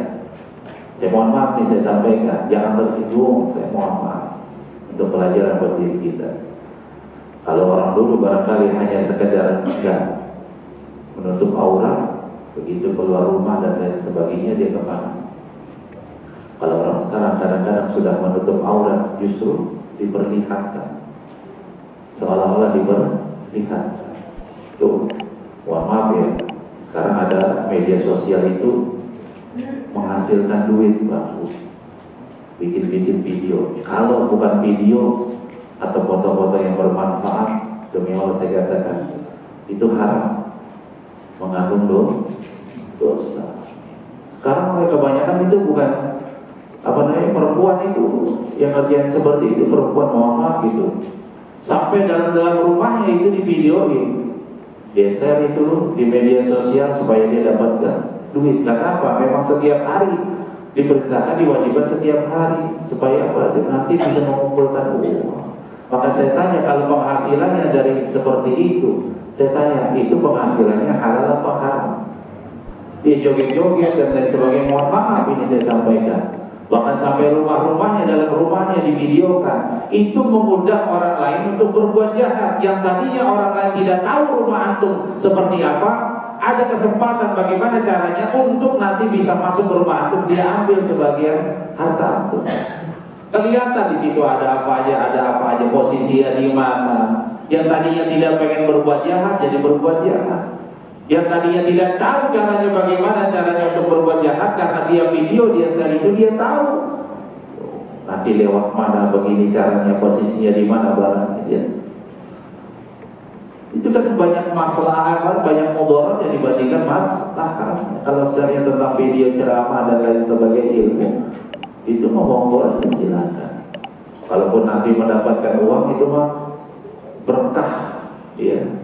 Saya mohon maaf nih saya sampaikan, jangan tersinggung, saya mohon maaf untuk pelajaran buat diri kita. Kalau orang dulu barangkali hanya sekedar enggak menutup aurat, begitu keluar rumah dan lain sebagainya dia kemana. Kalau orang sekarang kadang-kadang sudah menutup aurat justru diperlihatkan, seolah-olah diperlihatkan. Tuh, mohon maaf ya, sekarang ada media sosial itu menghasilkan duit bagus, bikin video. Kalau bukan video atau foto-foto yang bermanfaat, demi Allah saya katakan itu haram, mengandung dosa. Sekarang kebanyakan itu bukan perempuan itu yang kerjaan seperti itu, perempuan mohon maaf gitu, sampai dalam rumahnya itu divideoin, dia share itu di media sosial supaya dia dapatkan duit. Karena apa? Memang setiap hari diperintahkan, diwajibkan setiap hari supaya apa? Dia nanti bisa mengumpulkan uang. Maka saya tanya, kalau penghasilannya dari seperti itu, saya tanya, itu penghasilannya halal apa haram? Dia joget-joget dan lain sebagainya. Mohon maaf ini saya sampaikan. Bahkan sampai rumah-rumahnya, dalam rumahnya divideokan. Itu mengundang orang lain untuk berbuat jahat. Yang tadinya orang lain tidak tahu rumah antum seperti apa, ada kesempatan bagaimana caranya untuk nanti bisa masuk ke rumah antum, dia ambil sebagian harta antum. Kelihatan di situ ada apa aja, posisinya di mana. Yang tadinya tidak pengen berbuat jahat jadi berbuat jahat. Yang tadinya tidak tahu caranya bagaimana caranya untuk berbuat jahat, karena dia video, dia share itu dia tahu. Nanti lewat mana begini caranya, posisinya di mana barangnya. Ya. Itu kan banyak masalah, banyak mudarat yang dibandingkan masalah. Kalau sebenarnya tentang video ceramah dan lain sebagainya ilmu, itu monggo silakan. Kalaupun nanti mendapatkan uang itu mah berkah, ya.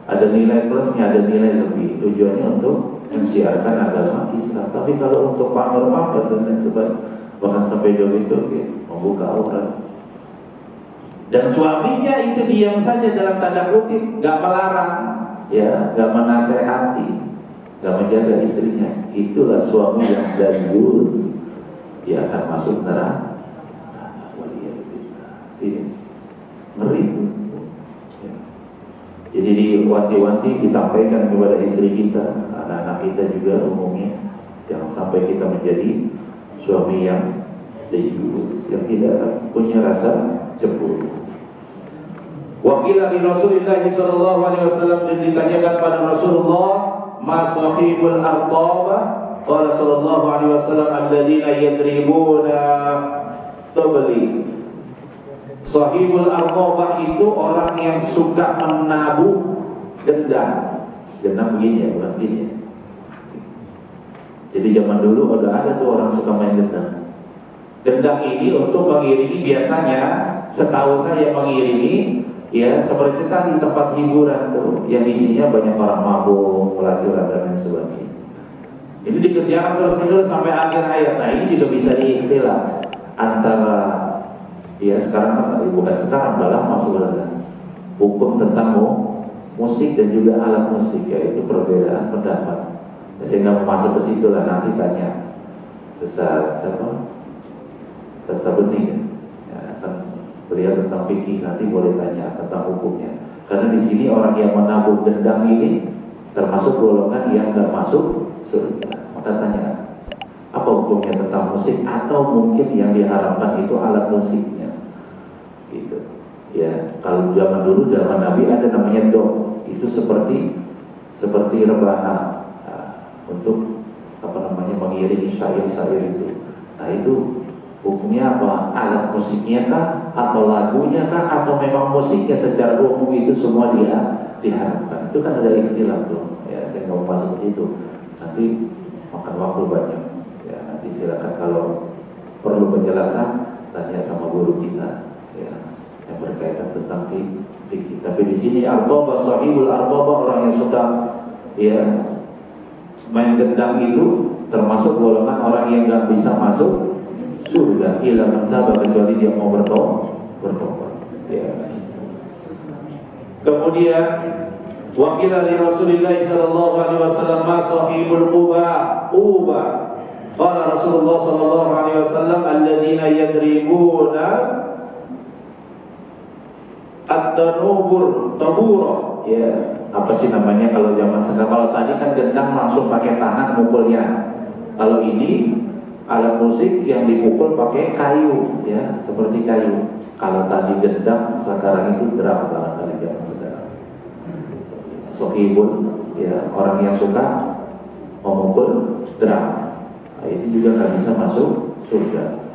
Ada nilai plusnya, ada nilai lebih. Tujuannya untuk mensiarkan agama Islam. Tapi kalau untuk pamer-pamer dan lain sebagainya, bahkan sampai joget-joget, membuka aurat. Dan suaminya itu diam saja dalam tanda kutip, gak melarang, ya, gak menasehati, gak menjaga istrinya. Itulah suami yang dayus, dia akan masuk neraka. Ngeri. Jadi diwanti-wanti, disampaikan kepada istri kita, anak-anak kita juga umumnya, jangan sampai kita menjadi suami yang dayus, yang tidak punya rasa cemburu. Wakila di Rasulullah sallallahu alaihi wasallam, dan ditanyakan pada Rasulullah, ma sahibul arqabah? Qala sallallahu alaihi wasallam, alladziina yadribuna tabli. Sahibul arqabah itu orang yang suka menabuh dendam. Dendam begini ya, bukan begini. Jadi zaman dulu udah ada tuh orang suka main gendang. Gendang ini untuk mengiringi, biasanya setahu saya mengiringi ya seperti tadi tempat hiburan tuh yang isinya banyak orang mabuk, pelacuran dan lain sebagainya. Ini dikerjakan terus-menerus sampai akhir hayat. Nah ini juga bisa diikhtilaf antara ya sekarang, bukan sekarang, malah masuk dalam hukum tentang musik dan juga alat musik, yaitu perbedaan pendapat. Saya nggak mau masuk ke situ lah, nanti tanya Ustaz siapa? Ustaz Sabeni ya, akan beliau tentang fikih, nanti boleh tanya tentang hukumnya. Karena di sini orang yang menabung gendang ini termasuk golongan yang nggak masuk surga. Maka tanya apa hukumnya tentang musik, atau mungkin yang diharamkan itu alat musiknya, gitu. Ya, kalau zaman dulu, zaman Nabi ada namanya dong, itu seperti rebana. Untuk apa namanya, mengiringi syair-syair itu. Nah itu hukumnya apa? Alat musiknya kah, atau lagunya kah, atau memang musiknya secara umum itu semua diharapkan? Itu kan ada ikhtilaf tuh. Ya saya nggak mau masuk ke situ. Nanti makan waktu banyak. Ya nanti silakan kalau perlu penjelasan tanya sama guru kita. Ya yang berkaitan tentang fikih. Tapi di sini arbaba, sahibul arbaba, orang yang suka ya main gendang itu termasuk golongan orang yang nggak bisa masuk surga illa man taba, kecuali dia mau bertobat. Ya. Kemudian wakila li Rasulillah sallallahu alaihi wasallam ma sahibul uba. Qala Rasulullah sallallahu alaihi wasallam alladziina yadribuna at-tanubur tabura. Ya, apa sih namanya kalau zaman sekarang? Kalau tadi kan gendang langsung pakai tangan mukulnya. Kalau ini alat musik yang dipukul pakai kayu, ya seperti kayu. Kalau tadi gendang, sekarang itu drum, barangkali zaman sekarang. Sohibun, ya orang yang suka memukul drum. Nah, itu juga nggak bisa masuk surga.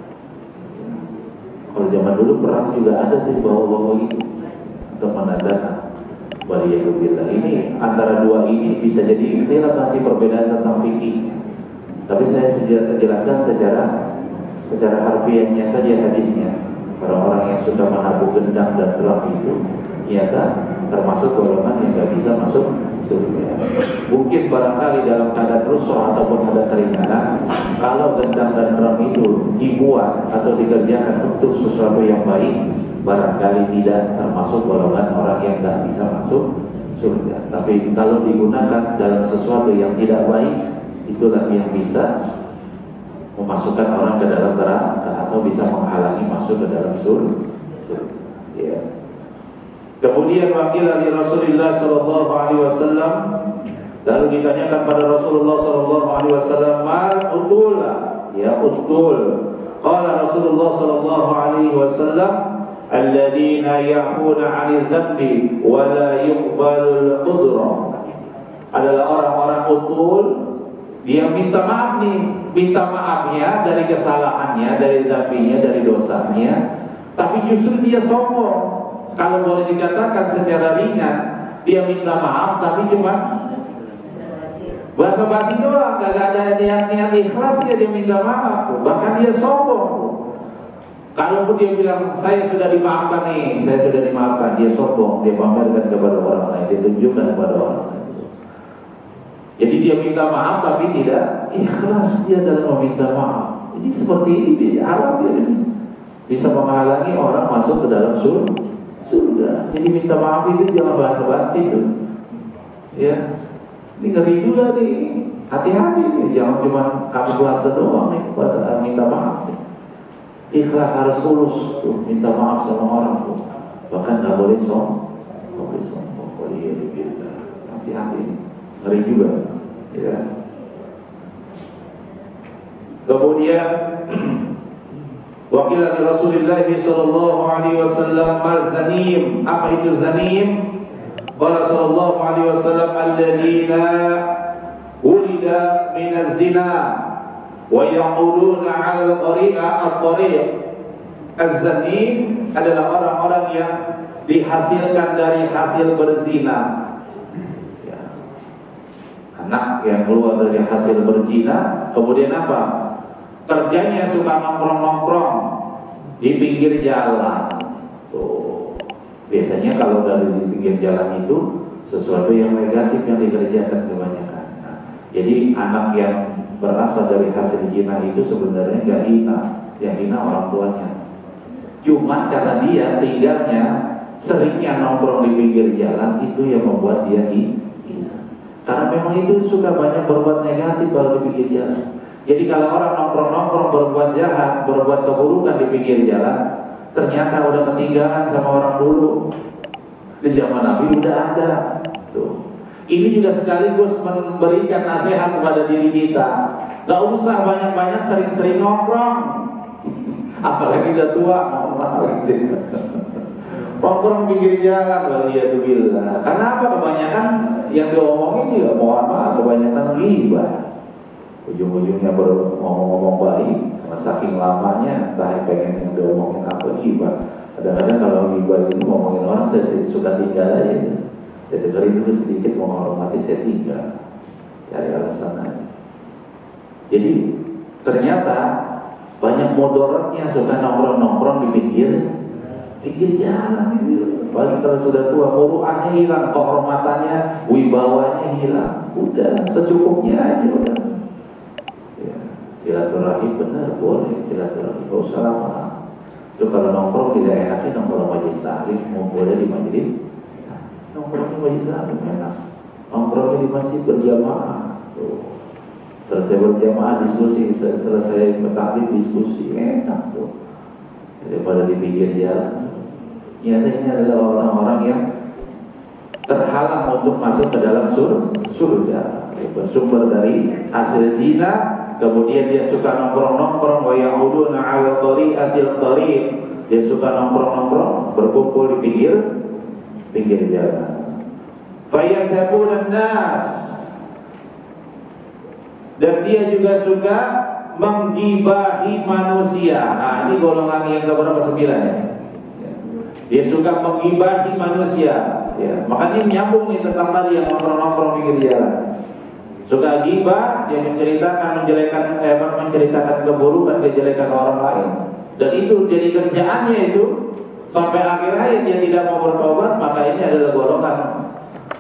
Kalau zaman dulu perang juga ada di bawah-bawah itu untuk menandakan. Waliyahulillah. Ini antara dua ini bisa jadi ikhtilaf nanti perbedaan tentang fikih. Tapi saya jelaskan secara harfiahnya saja hadisnya. Orang-orang yang sudah menabung gendang dan drum itu ternyata termasuk golongan yang nggak bisa masuk surga. Mungkin barangkali dalam keadaan rusuh ataupun ada keringanan, kalau gendang dan drum itu dibuat atau dikerjakan untuk sesuatu yang baik, barangkali tidak termasuk golongan orang yang nggak bisa masuk surga. Tapi kalau digunakan dalam sesuatu yang tidak baik, itulah yang bisa memasukkan orang ke dalam neraka atau bisa menghalangi masuk ke dalam surga. Ya. Kemudian wakil dari Rasulullah sallallahu alaihi wasallam, lalu ditanyakan pada Rasulullah sallallahu alaihi wasallam, "Mal utul?" Ya, utul. Qala Rasulullah sallallahu alaihi wasallam, "Alladzina ya'funa 'anil dzambi wa la yuqbalul udra." Adalah orang-orang utul, dia minta maaf nih, minta maafnya dari kesalahannya, dari dzambinya, dari dosanya, tapi justru dia sombong. Kalau boleh dikatakan secara ringan, dia minta maaf tapi cuma basa-basi doang, gak ada niat-niat ikhlas dia minta maaf. Bahkan dia sombong. Kalaupun dia bilang saya sudah dimaafkan nih, saya sudah dimaafkan, dia sombong, dia pamerkan kepada orang lain, dia tunjukkan kepada orang lain. Jadi dia minta maaf tapi tidak ikhlas dia dalam meminta maaf. Jadi seperti ini dia Arab dia bisa menghalangi orang masuk ke dalam surga. Jadi minta maaf itu jangan basa-basi itu. Ya, ini ngeri juga nih. Hati-hati nih, jangan cuma kamu bahasa doang nih, bahasa minta maaf nih. Ikhlas harus tulus tuh, minta maaf sama orang tuh. Bahkan nggak boleh sombong, boleh hati-hati nih, ngeri juga. Ya. Kemudian wakil dari Rasulullah sallallahu alaihi wasallam, mal zanim, apa itu zanim? Qala sallallahu alaihi wasallam, alladzina ulida min az-zina wa yaquluna 'ala al-tariq. Az-zanim adalah orang-orang yang dihasilkan dari hasil berzina. Ya. Anak yang keluar dari hasil berzina, kemudian apa? Kerjanya suka nongkrong-nongkrong di pinggir jalan. Tuh. Biasanya kalau dari di pinggir jalan itu sesuatu yang negatif yang dikerjakan kebanyakan. Nah, jadi anak yang berasal dari hasil zina itu sebenarnya nggak hina, yang hina orang tuanya. Cuma karena dia tinggalnya seringnya nongkrong di pinggir jalan, itu yang membuat dia hina. Karena memang itu suka banyak berbuat negatif kalau di pinggir jalan. Jadi kalau orang nongkrong-nongkrong berbuat jahat, berbuat keburukan di pinggir jalan, ternyata udah ketinggalan sama orang dulu. Di zaman Nabi udah ada. Tuh. Ini juga sekaligus memberikan nasihat kepada diri kita. Gak usah banyak-banyak sering-sering nongkrong. Apalagi udah tua, nongkrong pinggir jalan, waliyadzubillah. Karena apa? Kebanyakan yang diomongin juga mohon maaf, kebanyakan ghibah. Ujung-ujungnya baru ngomong-ngomong baik, saking lamanya entah pengen yang diomongin apa ghibah. Kadang-kadang kalau ghibah itu ngomongin orang, saya suka tinggal aja. Saya dengerin dulu sedikit, mau menghormati saya tinggal. Cari alasan aja. Jadi ternyata banyak mudaratnya suka nongkrong-nongkrong di pinggir jalan itu. Apalagi kalau sudah tua, muruahnya hilang, kehormatannya, wibawanya hilang. Udah secukupnya aja udah. Ya, silaturahim benar boleh silaturahim, gak usah lama. Itu kalau nongkrong tidak enaknya nongkrong majelis taklim, ngumpulnya di majelis. Nongkrong di majelis taklim enak. Nongkrongnya di masjid berjamaah. Tuh. Selesai berjamaah diskusi, selesai taklim diskusi, enak tuh. Daripada di pinggir jalan. Ini adalah orang-orang yang terhalang untuk masuk ke dalam surga. Bersumber dari hasil zina, kemudian dia suka nongkrong-nongkrong, wa ya'uduna 'ala tariqatil tariq. Dia suka nongkrong-nongkrong, berkumpul di pinggir jalan. Fayatabuna nas. Dan dia juga suka menggibahi manusia. Nah, ini golongan yang keberapa? 9 ya. Dia suka menggibahi manusia. Ya, makanya nyambung nih tentang tadi yang nongkrong-nongkrong pinggir jalan. Suka gibah, dia menceritakan menceritakan keburukan, kejelekan orang lain. Dan itu jadi kerjaannya itu sampai akhir hayat dia tidak mau bertobat, maka ini adalah golongan,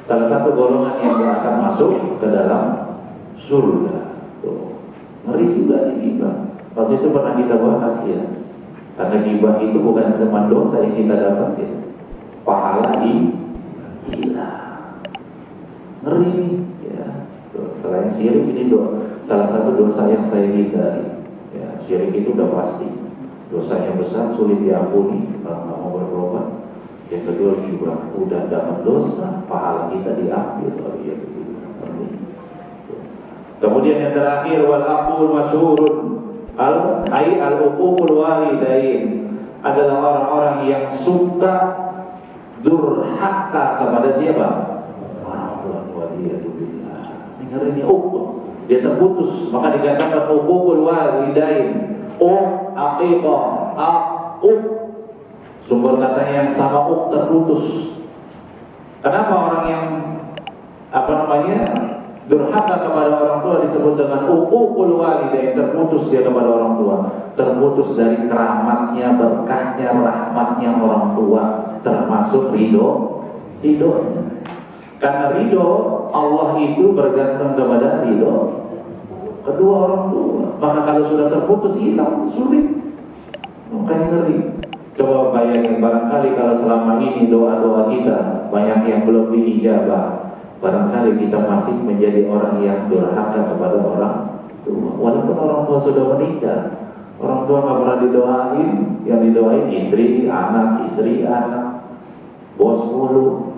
salah satu golongan yang akan masuk ke dalam surga. Tuh. Ngeri juga di gibah. Waktu itu pernah kita bahas ya. Karena gibah itu bukan cuma dosa yang kita dapatin, pahala hilang. Ngeri nih ya. Selain syirik ini salah satu dosa yang saya hindari. Ya, syirik itu udah pasti dosanya besar, sulit diampuni kalau nggak mau bertobat. Yang kedua gibah, udah dapat dosa, pahala kita diambil. Kemudian yang terakhir, wal aqul masyhurun al-uququl walidain, adalah orang-orang yang suka durhaka kepada siapa? Orang tua. Waliyadzubillah. Ini dia terputus, maka dikatakan uququl walidain. Aqiqah, sumber katanya yang sama terputus. Kenapa orang yang durhaka kepada orang tua disebut dengan uququl walidain? Terputus dia kepada orang tua, terputus dari keramatnya, berkahnya, rahmatnya orang tua, termasuk ridhonya. Karena ridho Allah itu bergantung kepada ridho kedua orang tua. Maka kalau sudah terputus hilang, sulit. Makanya ngeri. Coba bayangin, barangkali kalau selama ini doa-doa kita banyak yang belum diijabah, barangkali kita masih menjadi orang yang durhaka kepada orang tua. Walaupun orang tua sudah meninggal, orang tua nggak pernah didoain, yang didoain istri, anak, bos mulu.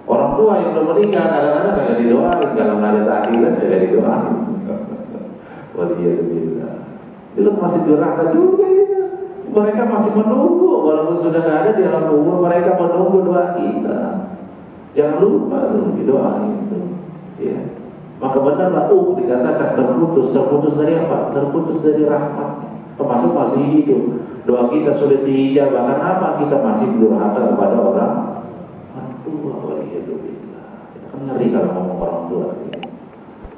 Orang tua yang sudah meninggal kadang-kadang nggak didoain, kalau nggak ada tahlilan nggak didoain. Waliyadzubillah. Itu masih durhaka juga ya. Mereka masih menunggu, walaupun sudah nggak ada di alam kubur, mereka menunggu doa kita. Jangan lupa tuh didoain itu. Ya. Maka benarlah dikatakan terputus dari apa? Terputus dari rahmat. Termasuk masih hidup. Doa kita sudah diijabah. Karena apa? Kita masih durhaka kepada orang tua. Waliyadzubillah. Kita kan ngeri kalau ngomong orang tua.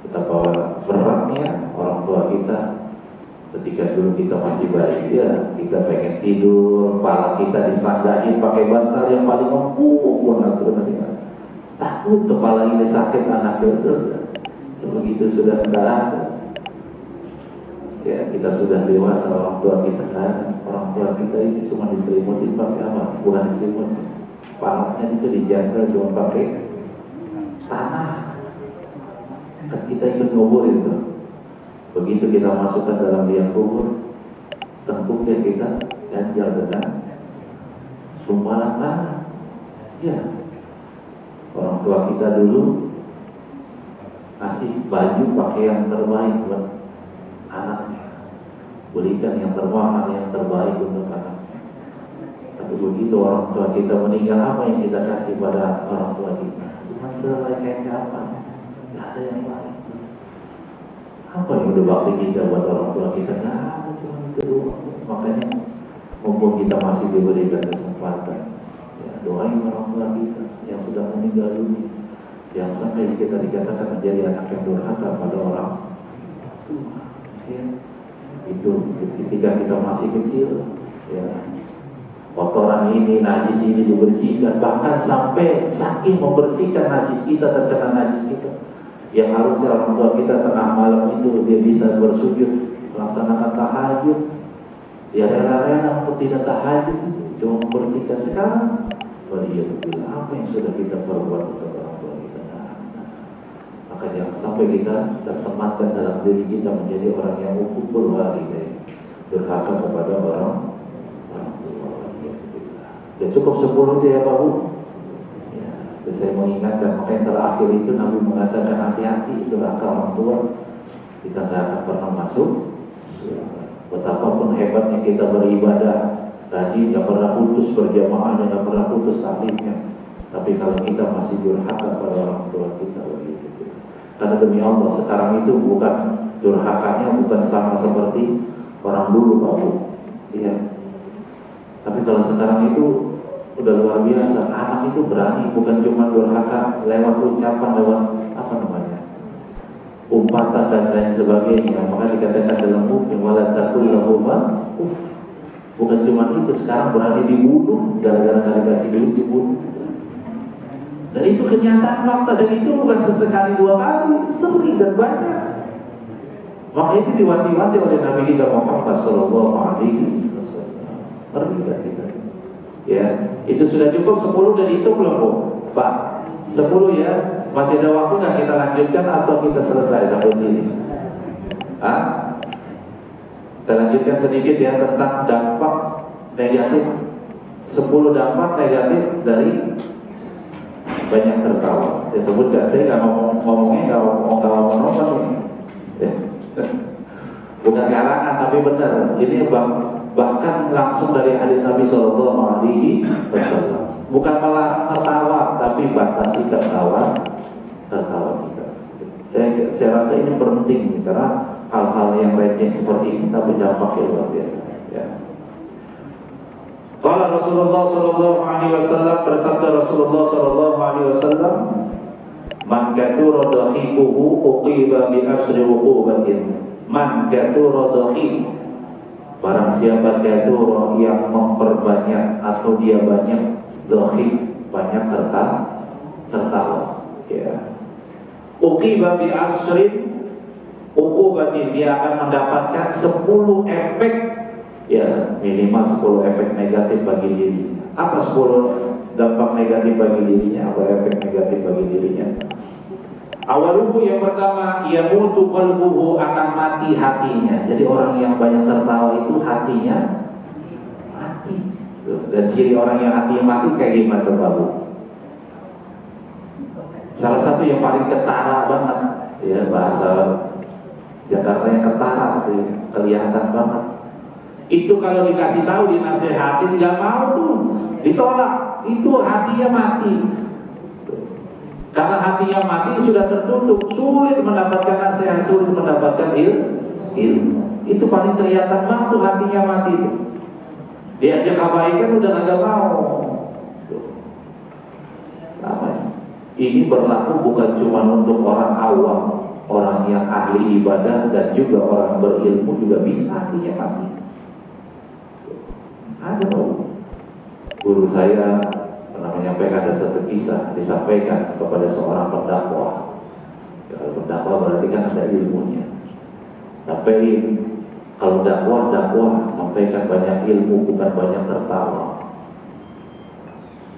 Kita bawa beratnya orang tua kita. Ketika dulu kita masih bayi, ya kita pengen tidur, kepala kita disandain pakai bantal yang paling empuk, takut kepala ini sakit anak terus. Begitu sudah enggak ada, ya kita sudah dewasa, orang tua kita kan, orang tua kita itu cuma diselimutin pakai apa? Bukan diselimutin, kepalanya itu dijaga cuma pakai tanah. Dan kita ikut ngubur itu. Begitu kita masukkan dalam liang kubur, tengkuknya kita ganjal dengan sumpalan tanah. Ya, orang tua kita dulu kasih baju pakaian terbaik buat anaknya, belikan yang termahal, yang terbaik untuk anaknya. Tapi begitu orang tua kita meninggal, apa yang kita kasih pada orang tua kita? Cuma selai kain kapan, nggak ada yang lain. Apa yang udah bakti kita buat orang tua kita? Nggak ada, cuma itu doang. Makanya mumpung kita masih diberikan kesempatan, ya, doain orang tua kita yang sudah meninggal dunia, yang sampai kita dikatakan menjadi anak yang durhaka pada orang tua. Ya, itu ketika kita masih kecil, ya, kotoran ini, najis ini dibersihkan, bahkan sampai saking membersihkan najis kita, terkena najis kita, yang harusnya orang tua kita tengah malam itu dia bisa bersujud, melaksanakan tahajud, dia rela-rela untuk tidak tahajud, cuma membersihkan. Sekarang apa yang sudah kita perbuat untuk orang tua kita? Maka jangan sampai kita tersematkan dalam diri kita menjadi orang yang ukul walidain, durhaka kepada orang tua. Ya cukup 10 ya Pak Bu. Ya, saya mengingatkan, makanya terakhir itu Nabi mengatakan hati-hati durhaka orang tua, kita nggak akan pernah masuk. Betapapun hebatnya kita beribadah, rajin, nggak pernah putus berjamaahnya, nggak pernah putus taklimnya, tapi kalau kita masih durhaka pada orang tua kita, begitu. Karena demi Allah sekarang itu bukan durhakanya bukan sama seperti orang dulu Pak Bu. Iya. Tapi kalau sekarang itu udah luar biasa, anak itu berani, bukan cuma durhaka lewat ucapan, lewat apa namanya, umpatan dan lain sebagainya. Maka dikatakan dalam buku wala taqul lahuma uff. Bukan cuma itu, sekarang berani dibunuh gara-gara dikasih duit, dibunuh. Dan itu kenyataan fakta, dan itu bukan sesekali 2 kali, sering dan banyak. Maka itu diwanti-wanti oleh Nabi kita Muhammad sallallahu alaihi wasallam. Berbeda kita. Ya, itu sudah cukup 10 dan itu belum Bu? Pak, 10 ya. Masih ada waktu nggak kita lanjutkan atau kita selesai sampai ini? Hah? Kita lanjutkan sedikit ya tentang dampak negatif, 10 dampak negatif dari banyak tertawa. Saya sebutkan, saya nggak ngomongnya nggak ngomong ini. Ya. Bukan karangan tapi benar. Ini bahkan langsung dari hadis Nabi Shallallahu Alaihi Wasallam. Bukan malah tertawa, tapi batasi tertawa kita. Saya rasa ini penting karena hal-hal yang receh seperti ini tapi dampaknya luar biasa. Ya. Qala Rasulullah sallallahu alaihi wasallam, bersabda Rasulullah sallallahu alaihi wasallam, man kathura dhahiquhu uqiba bi asri uqubatin. Man kathura dhahiq, barang siapa kathura yang memperbanyak atau dia banyak dhahiq, banyak tertawa. Ya. Uqiba bi asri uqubatin, dia akan mendapatkan 10 efek, ya minimal 10 efek negatif bagi dirinya. Apa 10 dampak negatif bagi dirinya? Apa efek negatif bagi dirinya? Awaluhu, yang pertama, yamutu qalbuhu, akan mati hatinya. Jadi orang yang banyak tertawa itu hatinya mati. Dan ciri orang yang hatinya mati kayak gimana tuh Babu? Salah satu yang paling ketara banget, ya bahasa Jakarta yang ketara, kelihatan banget. Itu kalau dikasih tahu, dinasehatin, nggak mau tuh, ditolak. Itu hatinya mati. Karena hatinya mati sudah tertutup, sulit mendapatkan nasihat, sulit mendapatkan ilmu. Itu paling kelihatan banget tuh hatinya mati. Diajak kebaikan udah nggak mau. Apa ya? Ini berlaku bukan cuma untuk orang awam, orang yang ahli ibadah dan juga orang berilmu juga bisa hatinya mati. Ada guru saya pernah menyampaikan ada satu kisah, disampaikan kepada seorang pendakwah. Kalau pendakwah berarti kan ada ilmunya. Sampaikan kalau dakwah sampaikan banyak ilmu, bukan banyak tertawa.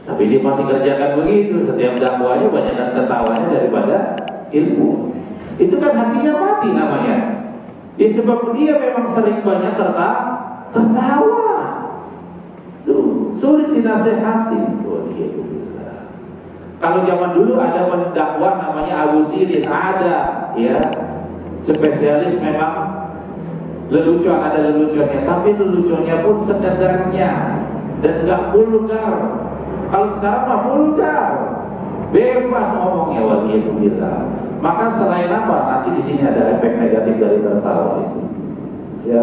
Tapi dia masih kerjakan begitu, setiap dakwahnya banyak tertawanya daripada ilmu. Itu kan hatinya mati namanya. Sebab dia memang sering banyak tertawa. Tuh, sulit dinasehati. Kalau zaman dulu ada pendakwah namanya Abu Sirin, ada ya, spesialis memang lelucon, ada leluconnya, tapi leluconnya pun sekadarnya dan nggak vulgar. Kalau sekarang mah vulgar, bebas ngomongnya, waliyadzubillah. Maka selain apa? Nanti di sini ada efek negatif dari tertawa itu. Ya,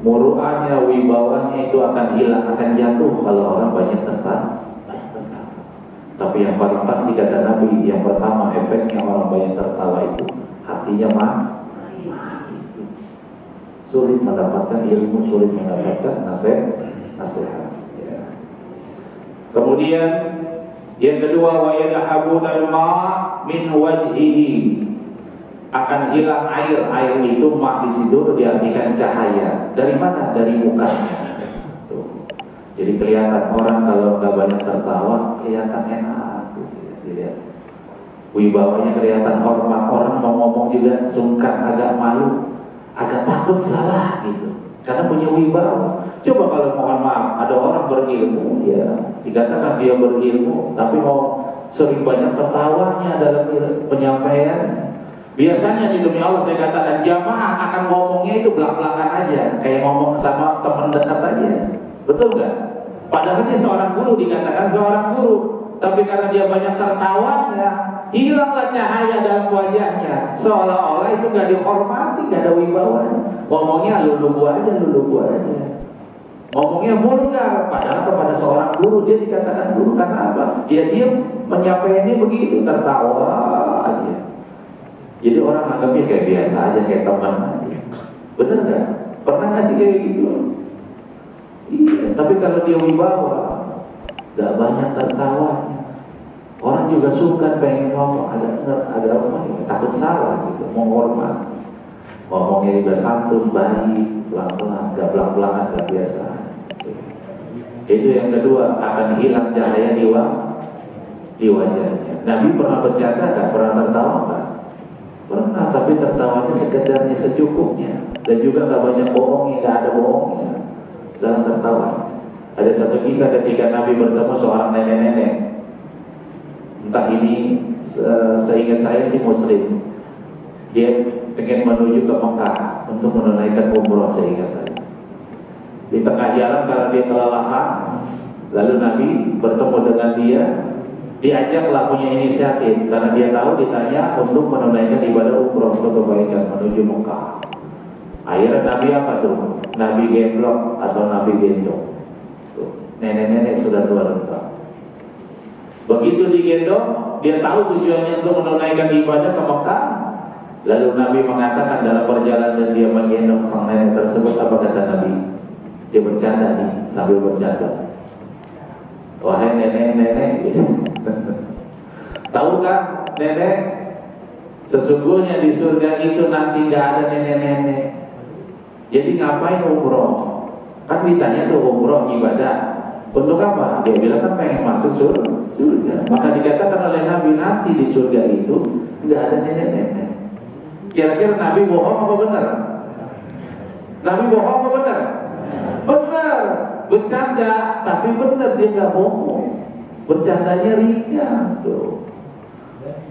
muruahnya, wibawanya itu akan hilang, akan jatuh kalau orang banyak tertawa. Tapi yang paling pasti kata Nabi, yang pertama efeknya orang banyak tertawa itu hatinya mati. Sulit mendapatkan ilmu, sulit mendapatkan nasihat. Ya. Kemudian yang kedua, wa yadhabunal ma' min wajhihi, akan hilang air. Air itu ma' di situ diartikan cahaya. Dari mana? Dari mukanya. Tuh. Jadi kelihatan orang kalau nggak banyak tertawa, kelihatan enak. Dilihat. Wibawanya kelihatan hormat, orang mau ngomong juga sungkan, agak malu, agak takut salah gitu. Karena punya wibawa. Coba kalau mohon maaf, ada orang berilmu, ya dikatakan dia berilmu, tapi mau sering banyak tertawanya dalam penyampaian. Biasanya di dunia Allah saya katakan jamaah akan ngomongnya itu belak-belakan aja, kayak ngomong sama teman dekat aja, betul nggak? Padahal dia seorang guru, dikatakan seorang guru, tapi karena dia banyak tertawanya, hilanglah cahaya dalam wajahnya, seolah-olah itu nggak dihormati, nggak ada wibawanya. Ngomongnya lulu aja. Ngomongnya vulgar, padahal kepada seorang guru dia dikatakan guru karena apa? Ya dia menyampaikannya begitu, tertawa aja. Jadi orang anggapnya kayak biasa aja, kayak teman aja. Bener nggak? Pernah nggak sih kayak gitu? Iya. Tapi kalau dia wibawa, nggak banyak tertawanya. Orang juga suka pengen ngomong, agak takut salah gitu, mau hormat. Ngomongnya juga santun, baik, pelan-pelan, gak pelan-pelan, gak biasa. Itu yang kedua, akan hilang cahaya di wajahnya. Nabi pernah bercanda gak? Pernah tertawa gak? Pernah, tapi tertawanya sekedarnya, secukupnya. Dan juga gak banyak bohongnya, gak ada bohongnya dalam tertawa. Ada satu kisah ketika Nabi bertemu seorang nenek-nenek. Entah ini, seingat saya sih muslim. Dia pengen menuju ke Mekah untuk menunaikan umroh seingat saya. Di tengah jalan karena dia kelelahan, lalu Nabi bertemu dengan dia, diajaklah punya inisiatif karena dia tahu ditanya untuk menunaikan ibadah umroh untuk kebaikan menuju Mekah. Akhirnya Nabi apa tuh? Nabi gemblok atau Nabi gendong. Nenek-nenek sudah tua renta. Begitu digendong, dia tahu tujuannya untuk menunaikan ibadah ke Mekah. Lalu Nabi mengatakan dalam perjalanan dia menggendong sang nenek tersebut, apa kata Nabi? Dia bercanda nih, sambil bercanda. Wahai nenek-nenek, tahukah nenek, sesungguhnya di surga itu nanti gak ada nenek-nenek. Jadi ngapain umroh? Kan ditanya tuh umroh ibadah untuk apa? Dia bilang kan pengen masuk surga. Maka dikatakan oleh Nabi nanti di surga itu gak ada nenek-nenek. Kira-kira Nabi bohong apa benar? Nabi bohong apa benar? Benar, bercanda, tapi benar dia nggak bohong. Bercandanya ringan tuh.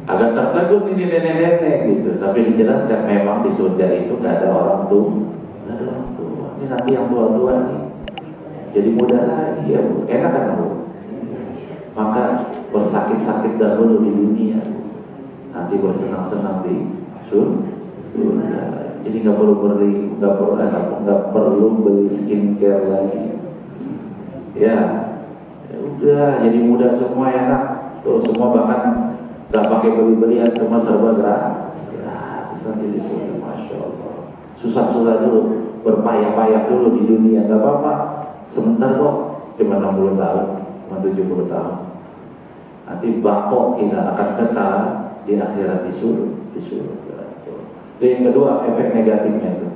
Agak tertegun ini nenek-nenek gitu, tapi dijelaskan memang di surga itu nggak ada orang tua, nggak ada orang tua. Ini nanti yang tua-tua nih, jadi muda lagi ya Bu. Enak kan Bu? Maka bersakit-sakit dahulu di dunia, nanti bersenang-senang di surga. Jadi nggak perlu beli skincare lagi. Ya udah, jadi muda semua enak. Tuh semua bahkan Gak pakai beli-belian, semua serba gratis nanti di surga. Masya Allah. Susah-susah dulu, berpayah-payah dulu di dunia, gak apa-apa. Sebentar kok, cuma 60 tahun, cuma 70 tahun. Nanti bako kita akan kekal di akhirat di surga. Itu yang kedua, efek negatifnya itu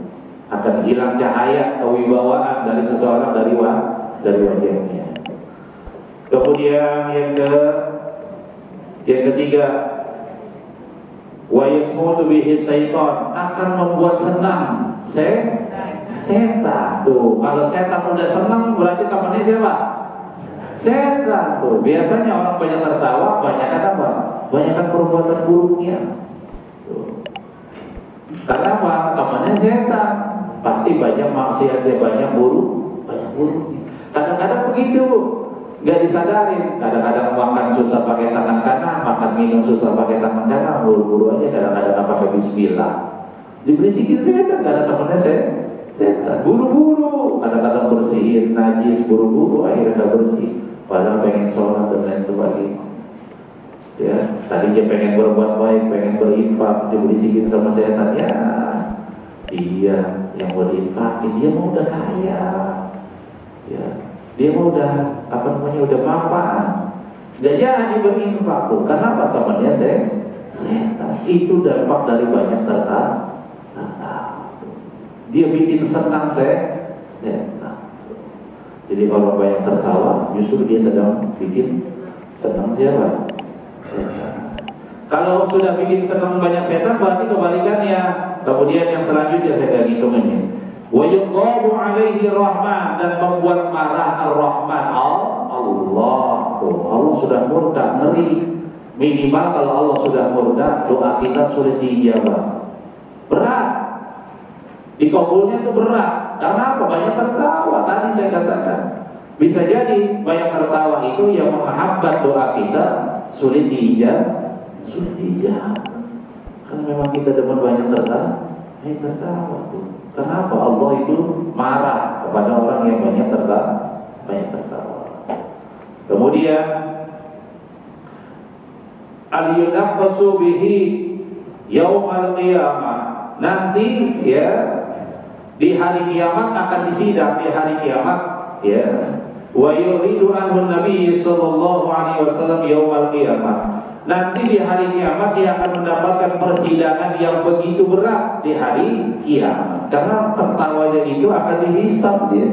akan hilang cahaya kewibawaan dari seseorang dari wajahnya. Kemudian yang ketiga, wa yasmutu bihi syaitan, akan membuat senang setan. Tuh, kalau setan udah senang berarti temannya siapa? Setan. Tuh, biasanya orang banyak tertawa, banyak apa? Banyak perbuatan buruknya. Tuh. Karena apa? Temannya setan. Pasti banyak maksiatnya, banyak buruk. Kadang-kadang begitu, nggak disadarin. Kadang-kadang makan susah pakai tangan kanan, makan minum susah pakai tangan kanan, buru-buru aja. Kadang-kadang pakai bismillah, diberisikin setan. Karena temennya setan, buru-buru. Kadang-kadang bersihin najis, buru-buru, akhirnya nggak bersih. Padahal pengen sholat dan lain sebagainya. Ya, tadinya pengen berbuat baik, pengen berinfak, diberisikin sama setan. Ya, dia yang berinfakin, dia mau udah kaya. Ya, dia mau udah udah mapan. Gak jadi berinfak tuh. Kenapa? Temannya setan. Itu dampak dari banyak tertawa. Dia bikin senang setan. Jadi kalau banyak tertawa, justru dia sedang bikin senang siapa? Setan. Kalau sudah bikin senang banyak setan, berarti kebalikannya. Kemudian yang selanjutnya saya akan hitung ini. Wa yughabu alaihi rahman, dan membuat marah ar-Rahman. Allah tuh, Allah sudah murka, ngeri. Minimal kalau Allah sudah murka, doa kita sulit diijabah. Berat. Dikabulnya itu berat. Karena apa? Banyak tertawa. Tadi saya katakan, bisa jadi banyak tertawa itu yang menghambat doa kita sulit diijabah. Karena memang kita demen banyak tertawa tuh. Kenapa? Allah itu marah kepada orang yang banyak tertawa. Kemudian al-yunaqqasu bihi yaumal qiyamah. Nanti ya di hari kiamat akan disidang di hari kiamat ya. Wa yuridu anhu Nabi sallallahu alaihi wasallam yaumal qiyamah. Nanti di hari kiamat dia akan mendapatkan persidangan yang begitu berat di hari kiamat. Karena tertawanya itu akan dihisab dia.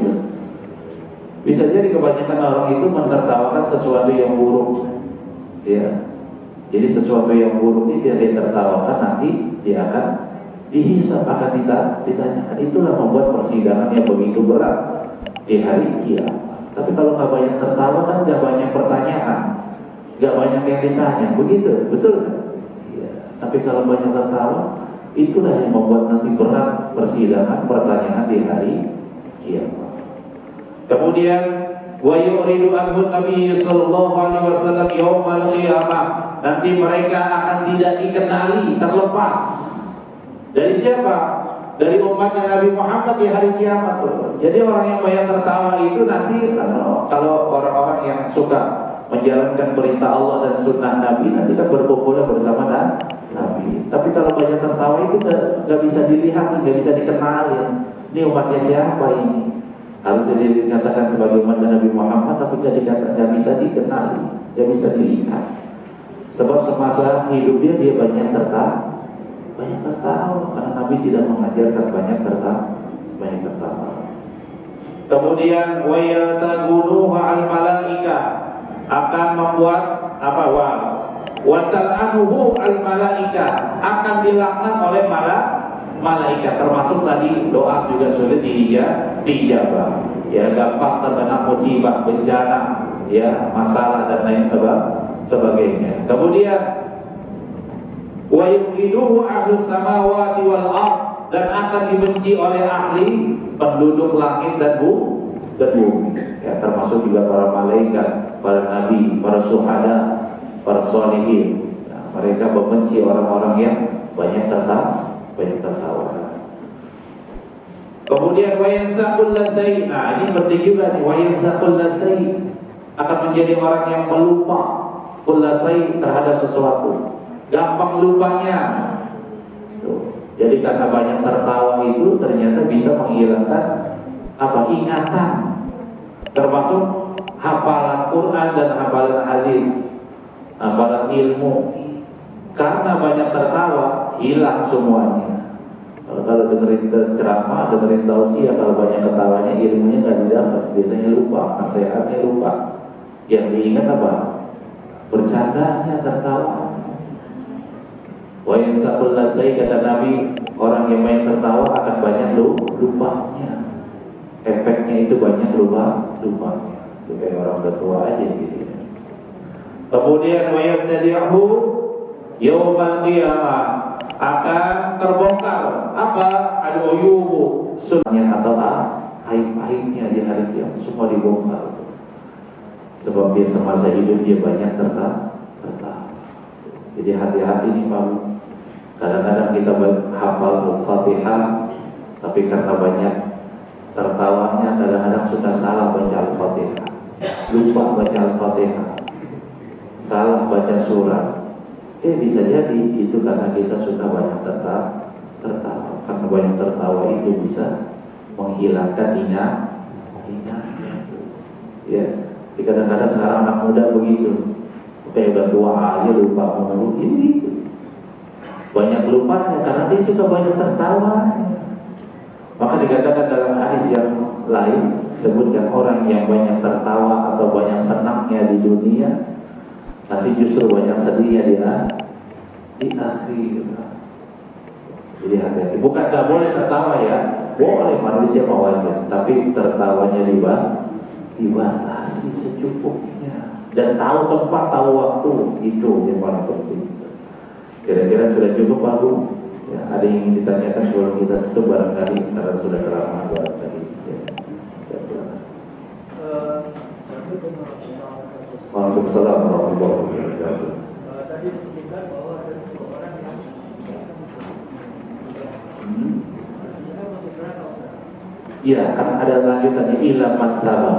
Bisa jadi kebanyakan orang itu mentertawakan sesuatu yang buruk. Ya. Jadi sesuatu yang buruk itu dia tertawakan, nanti dia akan dihisab, akan ditanyakan. Itulah membuat persidangan yang begitu berat di hari kiamat. Tapi kalau nggak banyak tertawa kan nggak banyak pertanyaan. Gak banyak yang ditanya, begitu, betul kan? Ya. Tapi kalau banyak tertawa, itulah yang membuat nanti berat persidangan, pertanyaan di hari kiamat. Kemudian, wa yuridu anhu Nabi sallallahu alaihi wasallam yaumal qiyamah. Nanti mereka akan tidak dikenali, terlepas. Dari siapa? Dari umatnya Nabi Muhammad di hari kiamat. Jadi orang yang banyak tertawa itu nanti kalau orang-orang yang suka menjalankan perintah Allah dan sunnah Nabi, nanti kita berkumpul bersama Nabi. Tapi kalau banyak tertawa itu nggak bisa dilihat, nggak bisa dikenalin. Ini umatnya siapa ini? Harusnya dikatakan sebagai umat Nabi Muhammad, tapi nggak bisa dikenali, nggak bisa dilihat. Sebab semasa hidup dia banyak tertawa, karena Nabi tidak mengajarkan banyak tertawa. Kemudian wa yaltagunuha al malaika, akan membuat apa? Wa tal'anuhu al malaika, akan dilaknat oleh malaikat. Termasuk tadi doa juga sulit diijabah. Ya, gampang terkena musibah, bencana, ya, masalah dan lain sebagainya. Kemudian wa yuqiduhu ahlus samawati wal ardh, dan akan dibenci oleh ahli penduduk langit dan bumi. Ya, termasuk juga para malaikat, para nabi, para syuhada, para sholihin. Nah, mereka membenci orang-orang yang banyak tertawa. Kemudian wa yansaqul lasai. Nah, ini penting juga nih, wa yansaqul lasai, akan menjadi orang yang pelupa. kulasai terhadap sesuatu, gampang lupanya. Tuh. Jadi karena banyak tertawa itu ternyata bisa menghilangkan ingatan, termasuk hafalan Quran dan hafalan hadis, hafalan ilmu. Karena banyak tertawa hilang semuanya. Kalau dengerin ceramah, dengerin tausiah, kalau banyak ketawanya ilmunya nggak didapat, biasanya lupa, nasihatnya lupa. Yang diingat apa? Bercandanya, tertawa. Wa yansaqul lasai, kata Nabi, orang yang main tertawa akan banyak lupanya. Efeknya itu banyak lupanya. Itu kayak orang udah tua aja gitu. Kemudian wa yabtadi'hu yaumal qiyamah, akan terbongkar apa? Al-uyubu, sunnahnya atau aib-aibnya di hari kiamat semua dibongkar. Sebab dia semasa hidup dia banyak tertawa. Jadi hati-hati nih Pak. Kadang-kadang kita hafal Al-Fatihah, tapi karena banyak tertawanya kadang-kadang suka salah baca Al-Fatihah, lupa baca Al-Fatihah, salah baca surat. Bisa jadi itu karena kita suka banyak tertawa. Karena banyak tertawa itu bisa menghilangkan ingatnya. Ya, kadang-kadang sekarang anak muda begitu. Kayak udah tua aja lupa mulu ini. Banyak lupanya karena dia suka banyak tertawa. Maka dikatakan dalam hadis yang lain, sebutkan orang yang banyak tertawa atau banyak senangnya di dunia, nanti justru banyak sedihnya di akhir. Jadi hati-hati. Bukan gak boleh tertawa ya, boleh, manusia mau wajar, tapi tertawanya dibatasi secukupnya. Dan tahu tempat, tahu waktu, itu yang paling penting. Kira-kira sudah cukup Pak Bu? Ya, ada yang ingin ditanyakan sebelum kita tutup barangkali karena sudah kelamaan barangkali. Ya. Waalaikumsalam warahmatullahi wabarakatuh. Tadi disebutkan bahwa ada dua orang yang iya, kan ada lanjutannya ila mataba,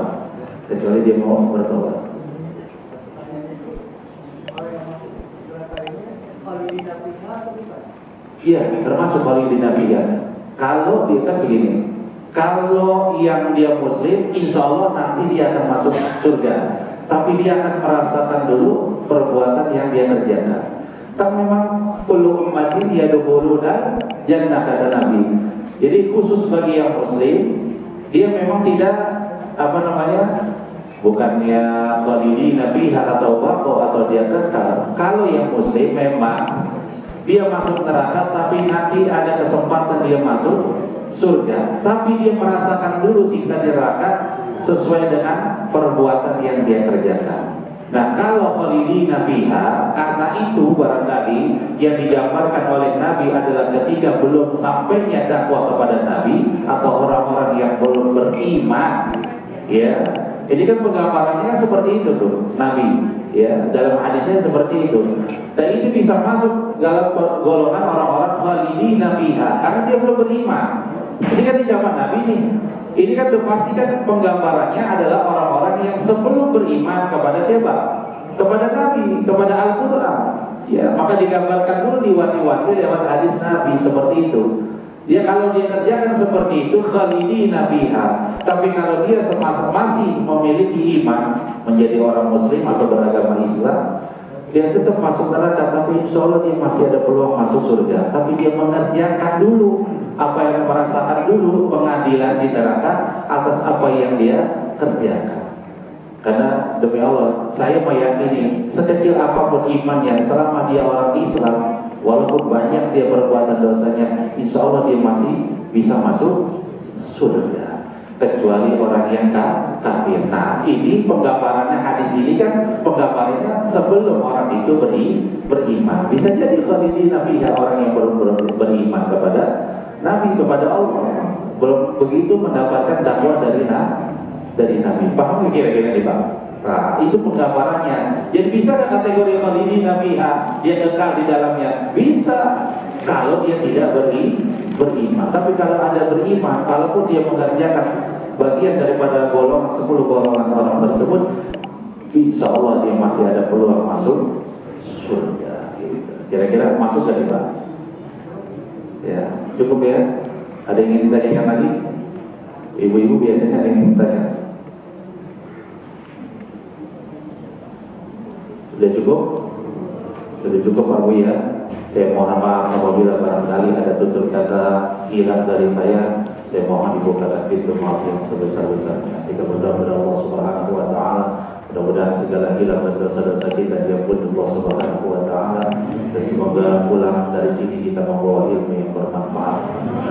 kecuali dia mau bertobat. Iya, termasuk khalidina fiha. Kalau dia kan begini, kalau yang dia muslim, insya Allah nanti dia akan masuk surga. Tapi dia akan merasakan dulu perbuatan yang dia kerjakan. Kan memang kullu ummatin yadkhuluna jannah, kata Nabi. Jadi khusus bagi yang muslim, dia memang tidak bukannya khalidina fiha atau baqo atau dia kekal. Kalau yang muslim memang dia masuk neraka, tapi nanti ada kesempatan dia masuk surga. Tapi dia merasakan dulu siksa di neraka sesuai dengan perbuatan yang dia kerjakan. Nah, kalau khalidina fiha, karena itu barangkali yang digambarkan oleh Nabi adalah ketika belum sampainya dakwah kepada Nabi atau orang-orang yang belum beriman, ya. Ini kan penggambarannya seperti itu tuh Nabi, ya, dalam hadisnya seperti itu. Dan itu bisa masuk dalam golongan orang-orang khalidina fiha karena dia belum beriman. Ini kan di zaman Nabi nih. Ini kan dipastikan penggambarannya adalah orang-orang yang sebelum beriman kepada siapa? Kepada Nabi, kepada Al-Quran. Ya, maka digambarkan dulu diwati-wati lewat hadis Nabi seperti itu. Dia kalau dia kerjakan seperti itu khalidina fiha. Tapi kalau dia semasa masih memiliki iman, menjadi orang muslim atau beragama Islam, dia tetap masuk neraka, tapi insya Allah dia masih ada peluang masuk surga. Tapi dia mengerjakan dulu apa yang merasakan dulu pengadilan di neraka atas apa yang dia kerjakan. Karena demi Allah, saya meyakini sekecil apapun imannya, selama dia orang Islam, walaupun banyak dia perbuatan dosanya, insya Allah dia masih bisa masuk surga. Kecuali orang yang kafir. Nah, ini penggambarannya hadis ini kan penggambarannya sebelum orang itu beriman. Bisa jadi khalidina fiha, orang yang belum beriman kepada Nabi, kepada Allah, belum begitu mendapatkan dakwah dari Nabi. Paham kira-kira nih Pak? Nah, itu penggambarannya. Jadi bisa ada kategori khalidina fiha, dia kekal di dalamnya. Bisa kalau dia tidak beriman. Tapi kalau ada beriman, kalaupun dia mengerjakan bagian daripada golongan 10 golongan orang tersebut, insya Allah dia masih ada peluang masuk surga. Kira-kira masuk gak nih Pak? Ya, cukup ya. Ada yang ingin ditanyakan lagi? Ibu-ibu biasanya ada yang ingin bertanya. Sudah cukup? Sudah cukup Pak Bu ya. Saya mohon maaf apabila barangkali ada tutur kata hilang dari saya. Saya mohon dibukakan pintu maaf yang sebesar-besarnya. Jika mudah-mudahan Allah Subhanahu wa taala, mudah-mudahan segala hilang dan dosa-dosa kita diampuni Allah Subhanahu wa taala, dan semoga pulang dari sini kita membawa ilmu yang bermanfaat.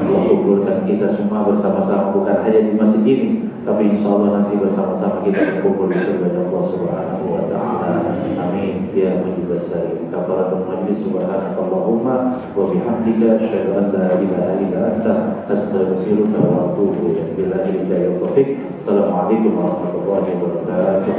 Allah kumpulkan kita semua bersama-sama, bukan hanya di masjid ini, tapi insya Allah nanti bersama-sama kita berkumpul di surga Allah Subhanahu wa taala. Amin ya rabbal alamin. Kafaratul majlis, subhanakallahumma wa bihamdika asyhadu an la ilaha illa anta astaghfiruka wa atubu ilaik. Billahi hidayah taufik. Assalamualaikum warahmatullahi wabarakatuh.